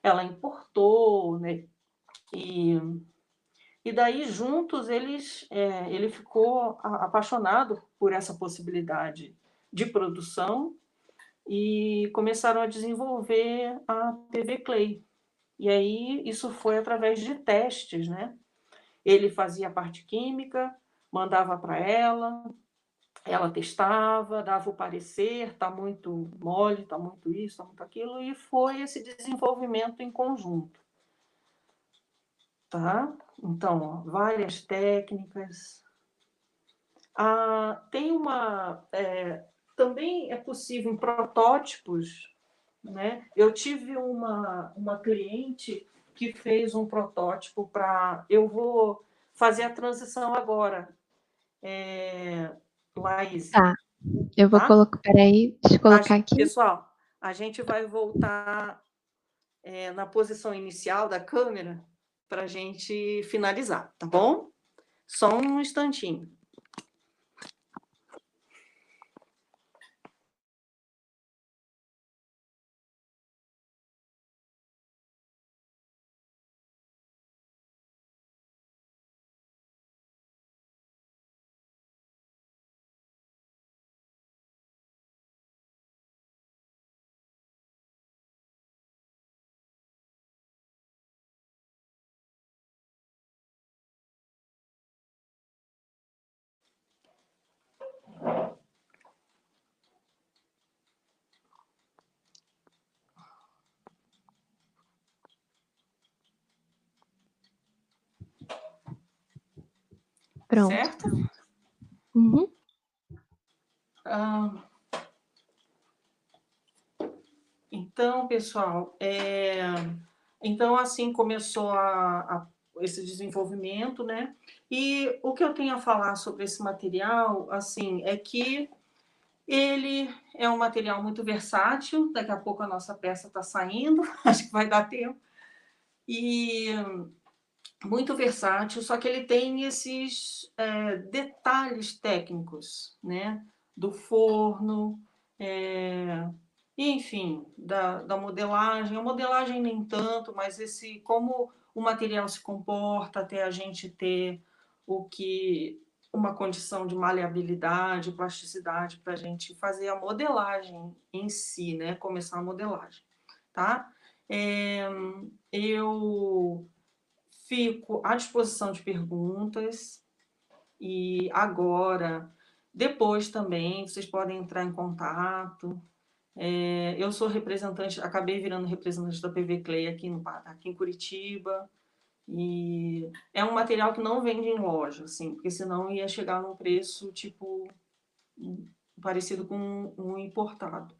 S2: ela importou, né? E daí, juntos, ele ficou apaixonado por essa possibilidade de produção e começaram a desenvolver a PV Clay. E aí, isso foi através de testes, né? Ele fazia a parte química, mandava para ela testava, dava o parecer, está muito mole, está muito isso, está muito aquilo, e foi esse desenvolvimento em conjunto. Tá? Então, ó, várias técnicas. Tem também é possível em protótipos, né? Eu tive uma cliente que fez um protótipo para... Eu vou fazer a transição agora, Laís.
S1: Tá, eu vou
S2: Tá?
S1: colocar. Peraí, deixa eu colocar aqui.
S2: Pessoal, a gente vai voltar na posição inicial da câmera para a gente finalizar, tá bom? Só um instantinho.
S1: Pronto.
S2: Certo?
S1: Uhum.
S2: Então, pessoal, então assim começou esse desenvolvimento, né? E o que eu tenho a falar sobre esse material, assim, é que ele é um material muito versátil. Daqui a pouco a nossa peça está saindo, acho que vai dar tempo. E muito versátil, só que ele tem esses detalhes técnicos, né? Do forno, enfim, da modelagem. A modelagem nem tanto, mas como o material se comporta até a gente ter uma condição de maleabilidade, plasticidade para a gente fazer a modelagem em si, né? Começar a modelagem, tá? Eu fico à disposição de perguntas e agora, depois também, vocês podem entrar em contato. Eu sou representante, acabei virando representante da PV Clay aqui em Curitiba, e é um material que não vende em loja, assim, porque senão ia chegar num preço, tipo, parecido com um importado.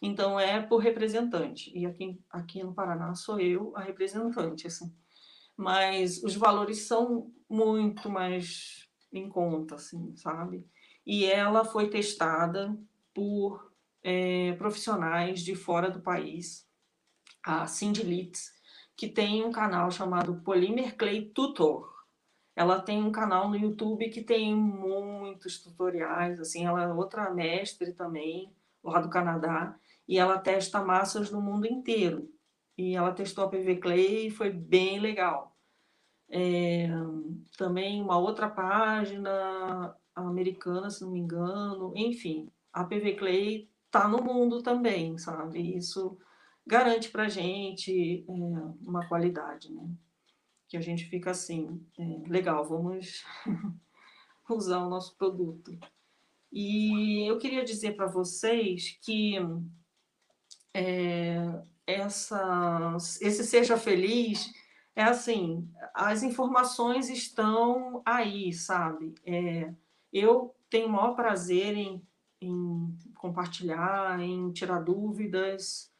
S2: Então é por representante, e aqui no Paraná sou eu a representante, assim. Mas os valores são muito mais em conta, assim, sabe? E ela foi testada por profissionais de fora do país, a Cindy Litz, que tem um canal chamado Polymer Clay Tutor. Ela tem um canal no YouTube que tem muitos tutoriais, assim, ela é outra mestre também, lá do Canadá, e ela testa massas no mundo inteiro. E ela testou a PV Clay e foi bem legal. Também uma outra página americana, se não me engano, enfim, a PV Clay está no mundo também, sabe? Isso garante para a gente uma qualidade, né? Que a gente fica assim, legal, vamos usar o nosso produto. E eu queria dizer para vocês que esse Seja Feliz é assim, as informações estão aí, sabe? Eu tenho o maior prazer em compartilhar, em tirar dúvidas.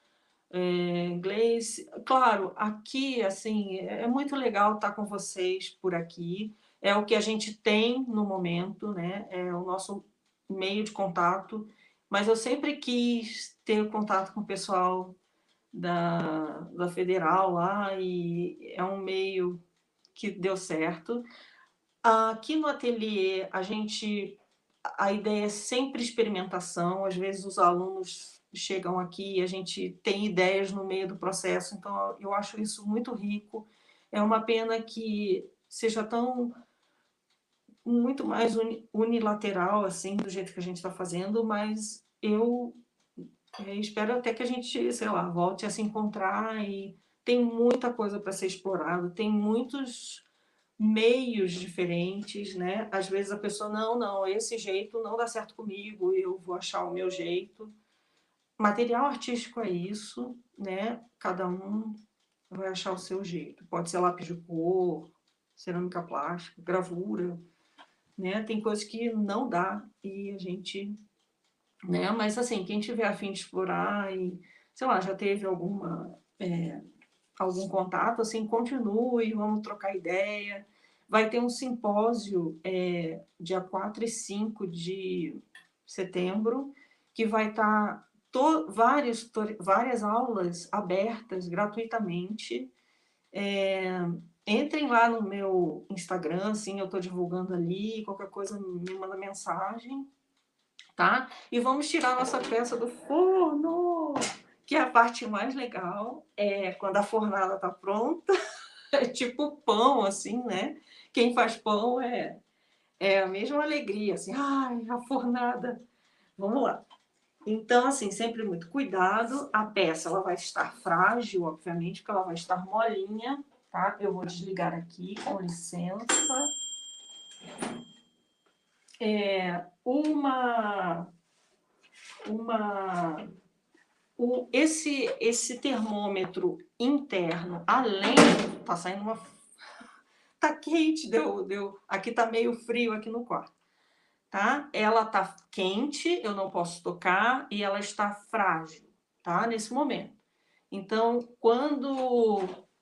S2: Inglês, claro, aqui assim é muito legal estar com vocês por aqui. É o que a gente tem no momento, né? É o nosso meio de contato. Mas eu sempre quis ter contato com o pessoal da Federal lá e é um meio que deu certo. Aqui no ateliê, a ideia é sempre experimentação, às vezes os alunos chegam aqui e a gente tem ideias no meio do processo, então eu acho isso muito rico. É uma pena que seja tão muito mais unilateral, assim, do jeito que a gente está fazendo, mas eu espero até que a gente, sei lá, volte a se encontrar e tem muita coisa para ser explorado, tem muitos meios diferentes, né? Às vezes a pessoa, não, esse jeito não dá certo comigo, eu vou achar o meu jeito. Material artístico é isso, né? Cada um vai achar o seu jeito. Pode ser lápis de cor, cerâmica plástica, gravura, né? Tem coisas que não dá e a gente, né? Mas assim, quem tiver a fim de explorar e, sei lá, já teve algum contato, assim, continue, vamos trocar ideia. Vai ter um simpósio dia 4 e 5 de setembro, que vai estar várias aulas abertas gratuitamente. Entrem lá no meu Instagram, assim, eu estou divulgando ali, qualquer coisa me manda mensagem, tá? E vamos tirar nossa peça do forno, que é a parte mais legal, quando a fornada está pronta. É tipo pão, assim, né? Quem faz pão é a mesma alegria, assim, ai, a fornada. Vamos lá. Então, assim, sempre muito cuidado. A peça, ela vai estar frágil, obviamente, porque ela vai estar molinha, tá? Eu vou desligar aqui, com licença. Uma esse termômetro interno, além, tá saindo uma, tá quente, aqui tá meio frio aqui no quarto, tá? Ela tá quente, eu não posso tocar e ela está frágil, tá? Nesse momento. Então,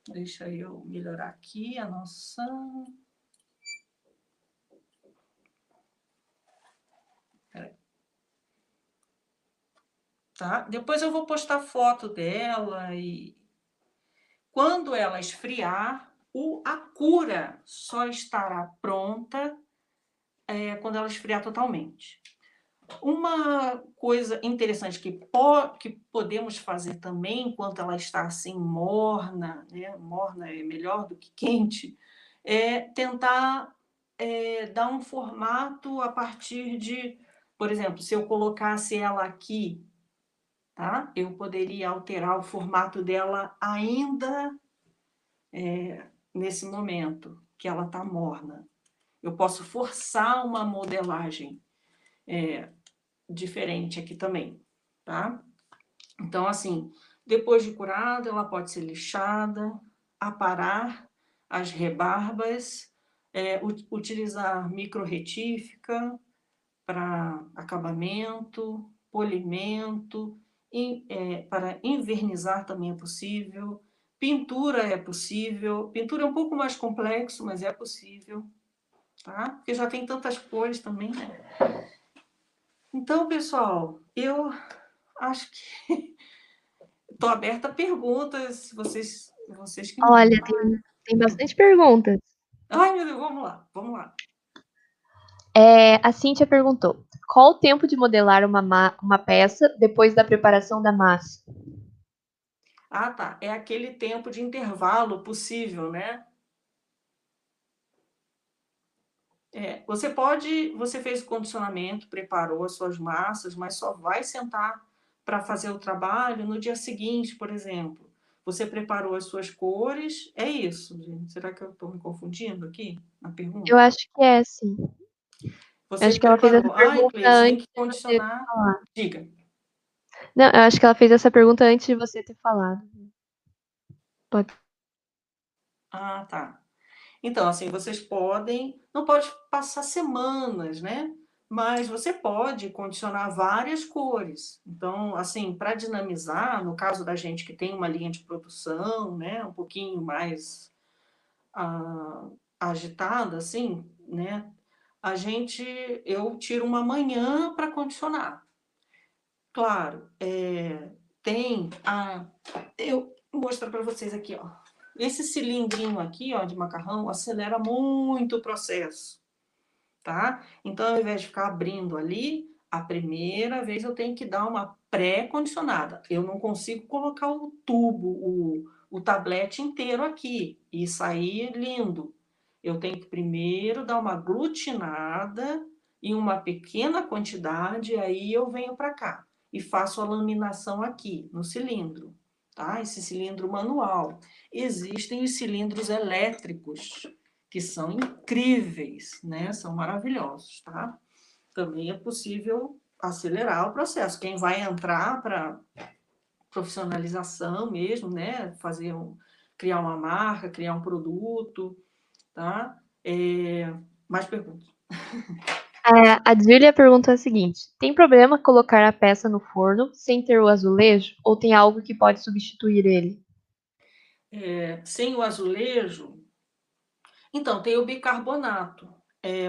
S2: deixa eu melhorar aqui a noção. Tá? Depois eu vou postar foto dela e quando ela esfriar, a cura só estará pronta quando ela esfriar totalmente. Uma coisa interessante que podemos fazer também, enquanto ela está assim morna, né? Morna é melhor do que quente, é tentar dar um formato a partir de, por exemplo, se eu colocasse ela aqui, tá? Eu poderia alterar o formato dela ainda nesse momento que ela está morna. Eu posso forçar uma modelagem diferente aqui também, tá? Então, assim, depois de curada, ela pode ser lixada, aparar as rebarbas, utilizar microretífica para acabamento, polimento, para invernizar também é possível, pintura é possível, pintura é um pouco mais complexo, mas é possível, tá? Porque já tem tantas cores também, né? Então, pessoal, eu acho que estou aberta a perguntas, vocês que
S1: Olha,
S2: mandam.
S1: tem bastante perguntas.
S2: Ai, meu Deus, vamos lá, vamos lá.
S1: A Cíntia perguntou: qual o tempo de modelar uma peça depois da preparação da massa?
S2: Ah, tá. É aquele tempo de intervalo possível, né? Você fez o condicionamento, preparou as suas massas, mas só vai sentar para fazer o trabalho no dia seguinte, por exemplo. Você preparou as suas cores, é isso, gente. Será que eu estou me confundindo aqui na
S1: Eu
S2: pergunta?
S1: acho que é, sim. Eu
S2: Você
S1: acho que ela fez essa
S2: preparou. Ai,
S1: pergunta
S2: Cleice, tem
S1: antes
S2: que
S1: de você ter
S2: condicionar.
S1: falado.
S2: Diga.
S1: Não, eu acho que ela fez essa pergunta antes de você ter falado. Pode.
S2: Ah, tá. Então, assim, vocês podem, não pode passar semanas, né? Mas você pode condicionar várias cores. Então, assim, para dinamizar, no caso da gente que tem uma linha de produção, né, um pouquinho mais ah, agitada, assim, né? Eu tiro uma manhã para condicionar. Claro, eu vou mostrar para vocês aqui, ó. Esse cilindrinho aqui, ó, de macarrão, acelera muito o processo, tá? Então, ao invés de ficar abrindo ali, a primeira vez eu tenho que dar uma pré-condicionada. Eu não consigo colocar o tubo, o tablete inteiro aqui e sair lindo. Eu tenho que primeiro dar uma aglutinada em uma pequena quantidade, aí eu venho para cá e faço a laminação aqui no cilindro, tá? Esse cilindro manual. Existem os cilindros elétricos, que são incríveis, né? São maravilhosos, tá? Também é possível acelerar o processo. Quem vai entrar para profissionalização mesmo, né? Criar uma marca, criar um produto, tá? Mais perguntas.
S1: A Júlia perguntou o seguinte: tem problema colocar a peça no forno sem ter o azulejo? Ou tem algo que pode substituir ele?
S2: Sem o azulejo, então tem o bicarbonato.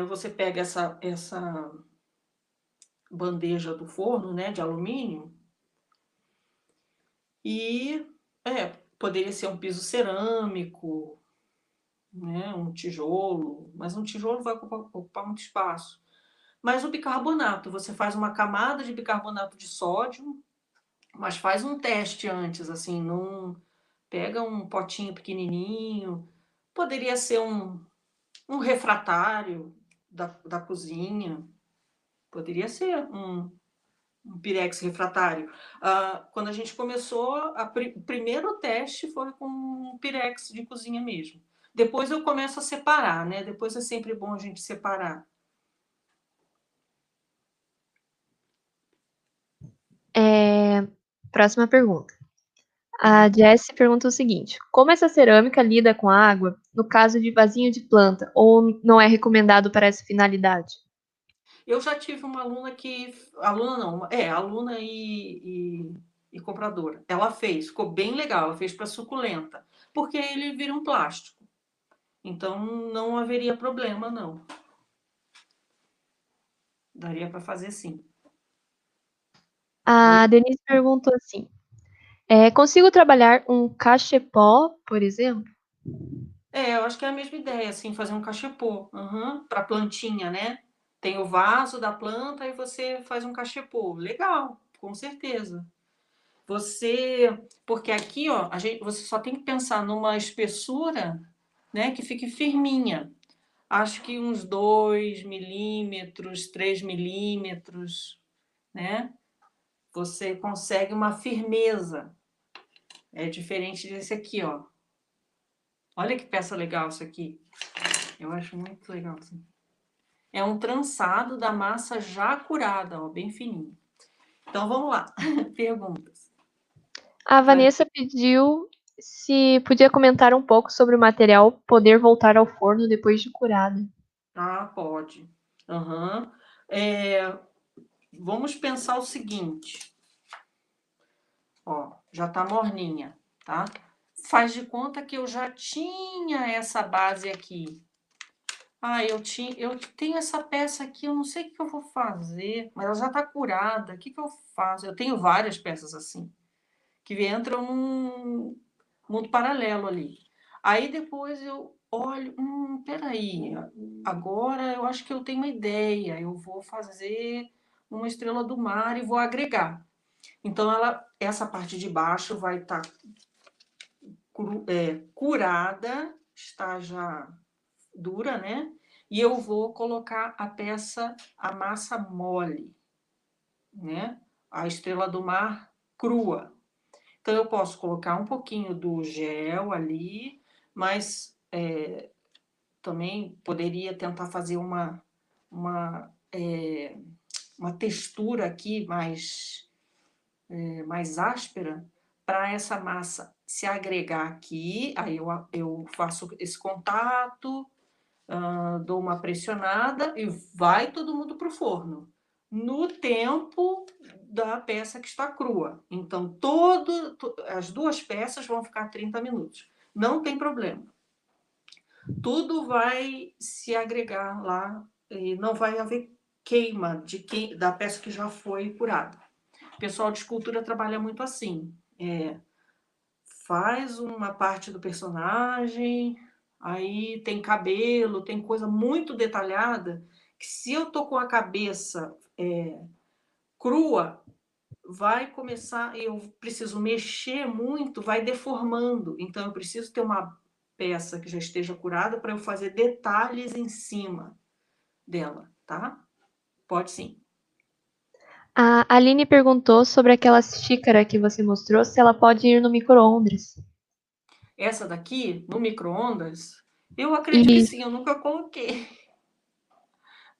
S2: Você pega essa bandeja do forno, né, de alumínio, e poderia ser um piso cerâmico, né, um tijolo, mas um tijolo vai ocupar muito espaço. Mas o bicarbonato, você faz uma camada de bicarbonato de sódio, mas faz um teste antes, assim, pega um potinho pequenininho, poderia ser um refratário da cozinha, poderia ser um pirex refratário. Quando a gente começou, o primeiro teste foi com um pirex de cozinha mesmo. Depois eu começo a separar, né? Depois é sempre bom a gente separar.
S1: Próxima pergunta. A Jess pergunta o seguinte: como essa cerâmica lida com a água no caso de vasinho de planta? Ou não é recomendado para essa finalidade?
S2: Eu já tive uma aluna que. Aluna não, aluna e compradora. Ela fez, ficou bem legal, ela fez para suculenta, porque ele vira um plástico. Então não haveria problema, não. Daria para fazer sim. Oi?
S1: A Denise perguntou assim: consigo trabalhar um cachepó, por exemplo?
S2: Eu acho que é a mesma ideia, assim, fazer um cachepô. Para plantinha, né? Tem o vaso da planta e você faz um cachepô. Legal, com certeza. Porque aqui, ó, você só tem que pensar numa espessura, né, que fique firminha. Acho que uns 2 milímetros, 3 milímetros, né? Você consegue uma firmeza. É diferente desse aqui, ó. Olha que peça legal isso aqui. Eu acho muito legal assim. É um trançado da massa já curada, ó, bem fininho. Então vamos lá. Perguntas.
S1: A
S2: Vai.
S1: Vanessa pediu se podia comentar um pouco sobre o material poder voltar ao forno depois de curado.
S2: Ah, pode. Aham. Vamos pensar o seguinte, ó, já tá morninha, tá? Faz de conta que eu já tinha essa base aqui. Ah, eu tenho essa peça aqui, eu não sei o que eu vou fazer, mas ela já está curada. O que eu faço? Eu tenho várias peças assim, que entram num mundo paralelo ali. Aí depois eu olho, peraí, agora eu acho que eu tenho uma ideia, eu vou fazer uma estrela do mar e vou agregar. Então essa parte de baixo vai estar curada, está já dura, né? E eu vou colocar a massa mole, né? A estrela do mar crua. Então eu posso colocar um pouquinho do gel ali, mas também poderia tentar fazer uma, é, uma textura aqui mais áspera para essa massa se agregar aqui. Aí eu faço esse contato, dou uma pressionada e vai todo mundo para o forno. No tempo da peça que está crua. Então, as duas peças vão ficar 30 minutos. Não tem problema. Tudo vai se agregar lá e não vai haver queima da peça que já foi curada. O pessoal de escultura trabalha muito assim. Faz uma parte do personagem, aí tem cabelo, tem coisa muito detalhada, que se eu tô com a cabeça crua, vai começar, eu preciso mexer muito, vai deformando. Então eu preciso ter uma peça que já esteja curada para eu fazer detalhes em cima dela, tá? Pode sim.
S1: A Aline perguntou sobre aquela xícara que você mostrou, se ela pode ir no micro-ondas.
S2: Essa daqui, no micro-ondas, eu acredito que
S1: E
S2: sim, eu nunca coloquei.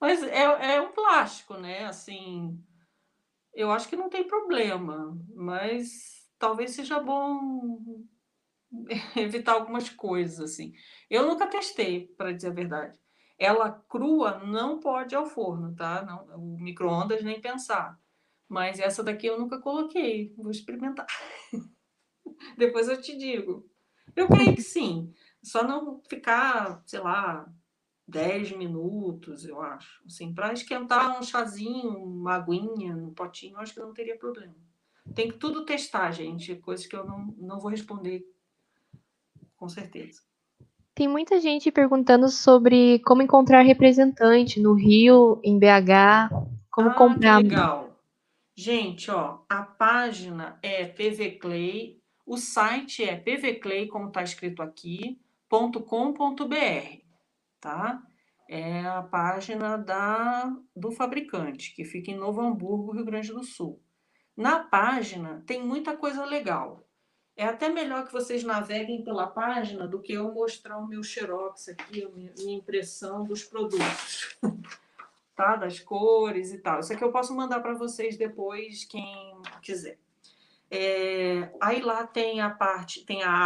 S2: Mas é um plástico, né? Assim, eu acho que não tem problema, mas talvez seja bom evitar algumas coisas, assim. Eu nunca testei, para dizer a verdade. Ela crua não pode ir ao forno, tá? Não, o micro-ondas nem pensar. Mas essa daqui eu nunca coloquei. Vou experimentar. Depois eu te digo. Eu creio que sim. Só não ficar, sei lá, 10 minutos, eu acho. Assim, para esquentar um chazinho, uma aguinha no potinho, acho que não teria problema. Tem que tudo testar, gente. Coisas que eu não vou responder com certeza.
S1: tem muita gente perguntando sobre como encontrar representante no Rio, em BH, como
S2: Ah, que
S1: comprar.
S2: legal. Gente, ó, a página é PV Clay, o site é pvclay, como está escrito aqui, .com.br, tá? É a página do fabricante, que fica em Novo Hamburgo, Rio Grande do Sul. Na página tem muita coisa legal. É até melhor que vocês naveguem pela página do que eu mostrar o meu xerox aqui, a minha impressão dos produtos, tá? Das cores e tal. Isso aqui eu posso mandar para vocês depois, quem quiser. Aí lá tem a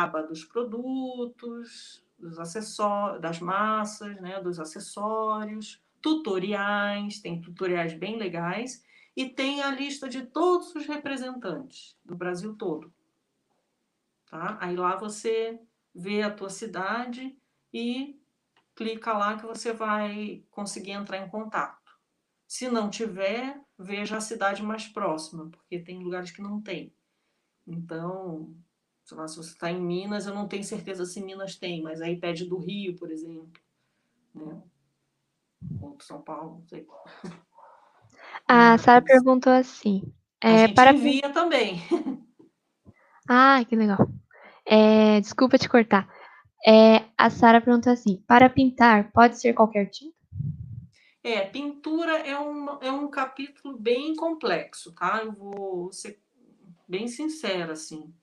S2: aba dos produtos, dos acessórios, das massas, né? Dos acessórios, tutoriais, tem tutoriais bem legais, e tem a lista de todos os representantes do Brasil todo. Tá? Aí lá você vê a tua cidade e clica lá que você vai conseguir entrar em contato. Se não tiver, veja a cidade mais próxima, porque tem lugares que não tem. Então, sei lá, se você está em Minas, eu não tenho certeza se Minas tem, mas aí pede do Rio, por exemplo, né? Ou São Paulo, não sei.
S1: A Sara
S2: Mas
S1: perguntou assim,
S2: a gente
S1: para
S2: envia também.
S1: Ah, que legal. Desculpa te cortar. A Sara perguntou assim: para pintar, pode ser qualquer tinta?
S2: Pintura é um capítulo bem complexo, tá? Eu vou ser bem sincera, assim.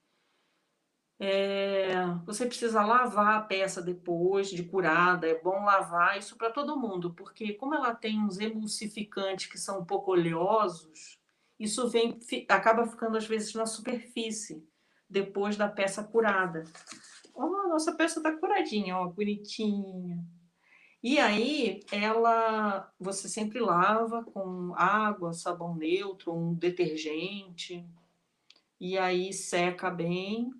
S2: Você precisa lavar a peça depois de curada, é bom lavar isso para todo mundo, porque como ela tem uns emulsificantes que são um pouco oleosos, isso acaba ficando às vezes na superfície. depois da peça curada. Ó, a nossa peça está curadinha, ó, bonitinha. E aí, você sempre lava com água, sabão neutro, um detergente, e aí seca bem.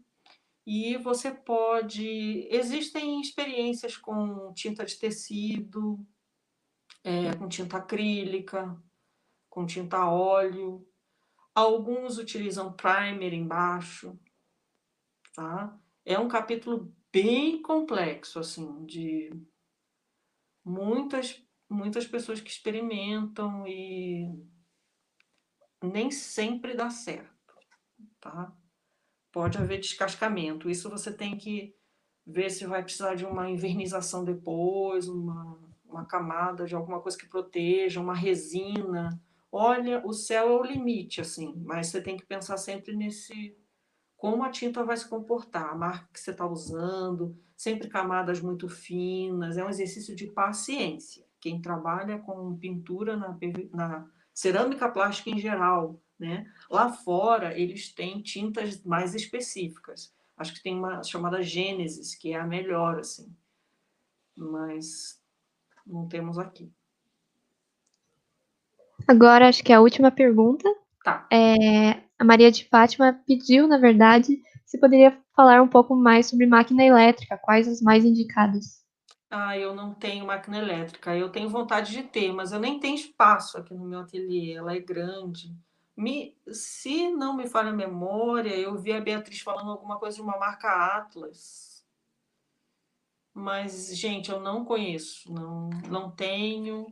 S2: E você pode. Existem experiências com tinta de tecido, com tinta acrílica, com tinta a óleo. Alguns utilizam primer embaixo, tá? É um capítulo bem complexo, assim, de muitas pessoas que experimentam e nem sempre dá certo, tá? Pode haver descascamento. Isso você tem que ver se vai precisar de uma envernização depois, uma camada de alguma coisa que proteja, uma resina. Olha, o céu é o limite, assim, mas você tem que pensar sempre nesse como a tinta vai se comportar, a marca que você está usando, sempre camadas muito finas, é um exercício de paciência. Quem trabalha com pintura na cerâmica plástica em geral, né? Lá fora eles têm tintas mais específicas. Acho que tem uma chamada Gênesis, que é a melhor, assim, mas não temos aqui.
S1: Agora, acho que é a última pergunta.
S2: Tá.
S1: A Maria de Fátima pediu, na verdade, se poderia falar um pouco mais sobre máquina elétrica, quais as mais indicadas.
S2: Ah, eu não tenho máquina elétrica. Eu tenho vontade de ter, mas eu nem tenho espaço aqui no meu ateliê. Ela é grande. Se não me falha a memória, eu vi a Beatriz falando alguma coisa de uma marca Atlas. Mas, gente, eu não conheço, não tenho.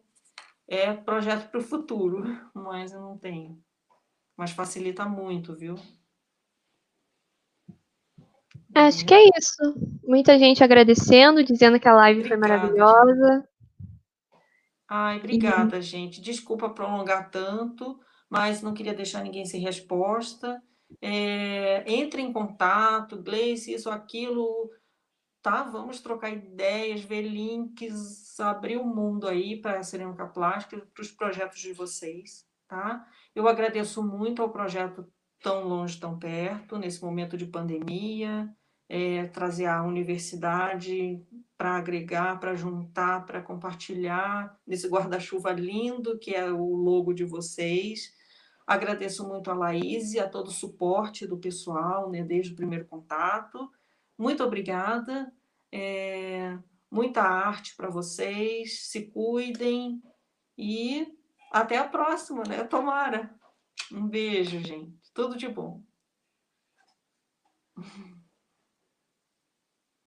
S2: É projeto para o futuro, mas eu não tenho. Mas facilita muito, viu?
S1: Acho que é isso. Muita gente agradecendo, dizendo que a live foi
S2: Obrigada, gente.
S1: maravilhosa.
S2: Ai,
S1: E
S2: obrigada, gente. Desculpa prolongar tanto, mas não queria deixar ninguém sem resposta. Entre em contato, Gleice, isso, aquilo, tá? Vamos trocar ideias, ver links, abrir o mundo aí para a cerâmica plástica, para os projetos de vocês, tá? Eu agradeço muito ao projeto Tão Longe, Tão Perto, nesse momento de pandemia, trazer a universidade para agregar, para juntar, para compartilhar nesse guarda-chuva lindo que é o logo de vocês. Agradeço muito a Laís e a todo o suporte do pessoal, né, desde o primeiro contato. Muito obrigada. Muita arte para vocês. Se cuidem e até a próxima, né? Tomara. Um beijo, gente. Tudo de bom.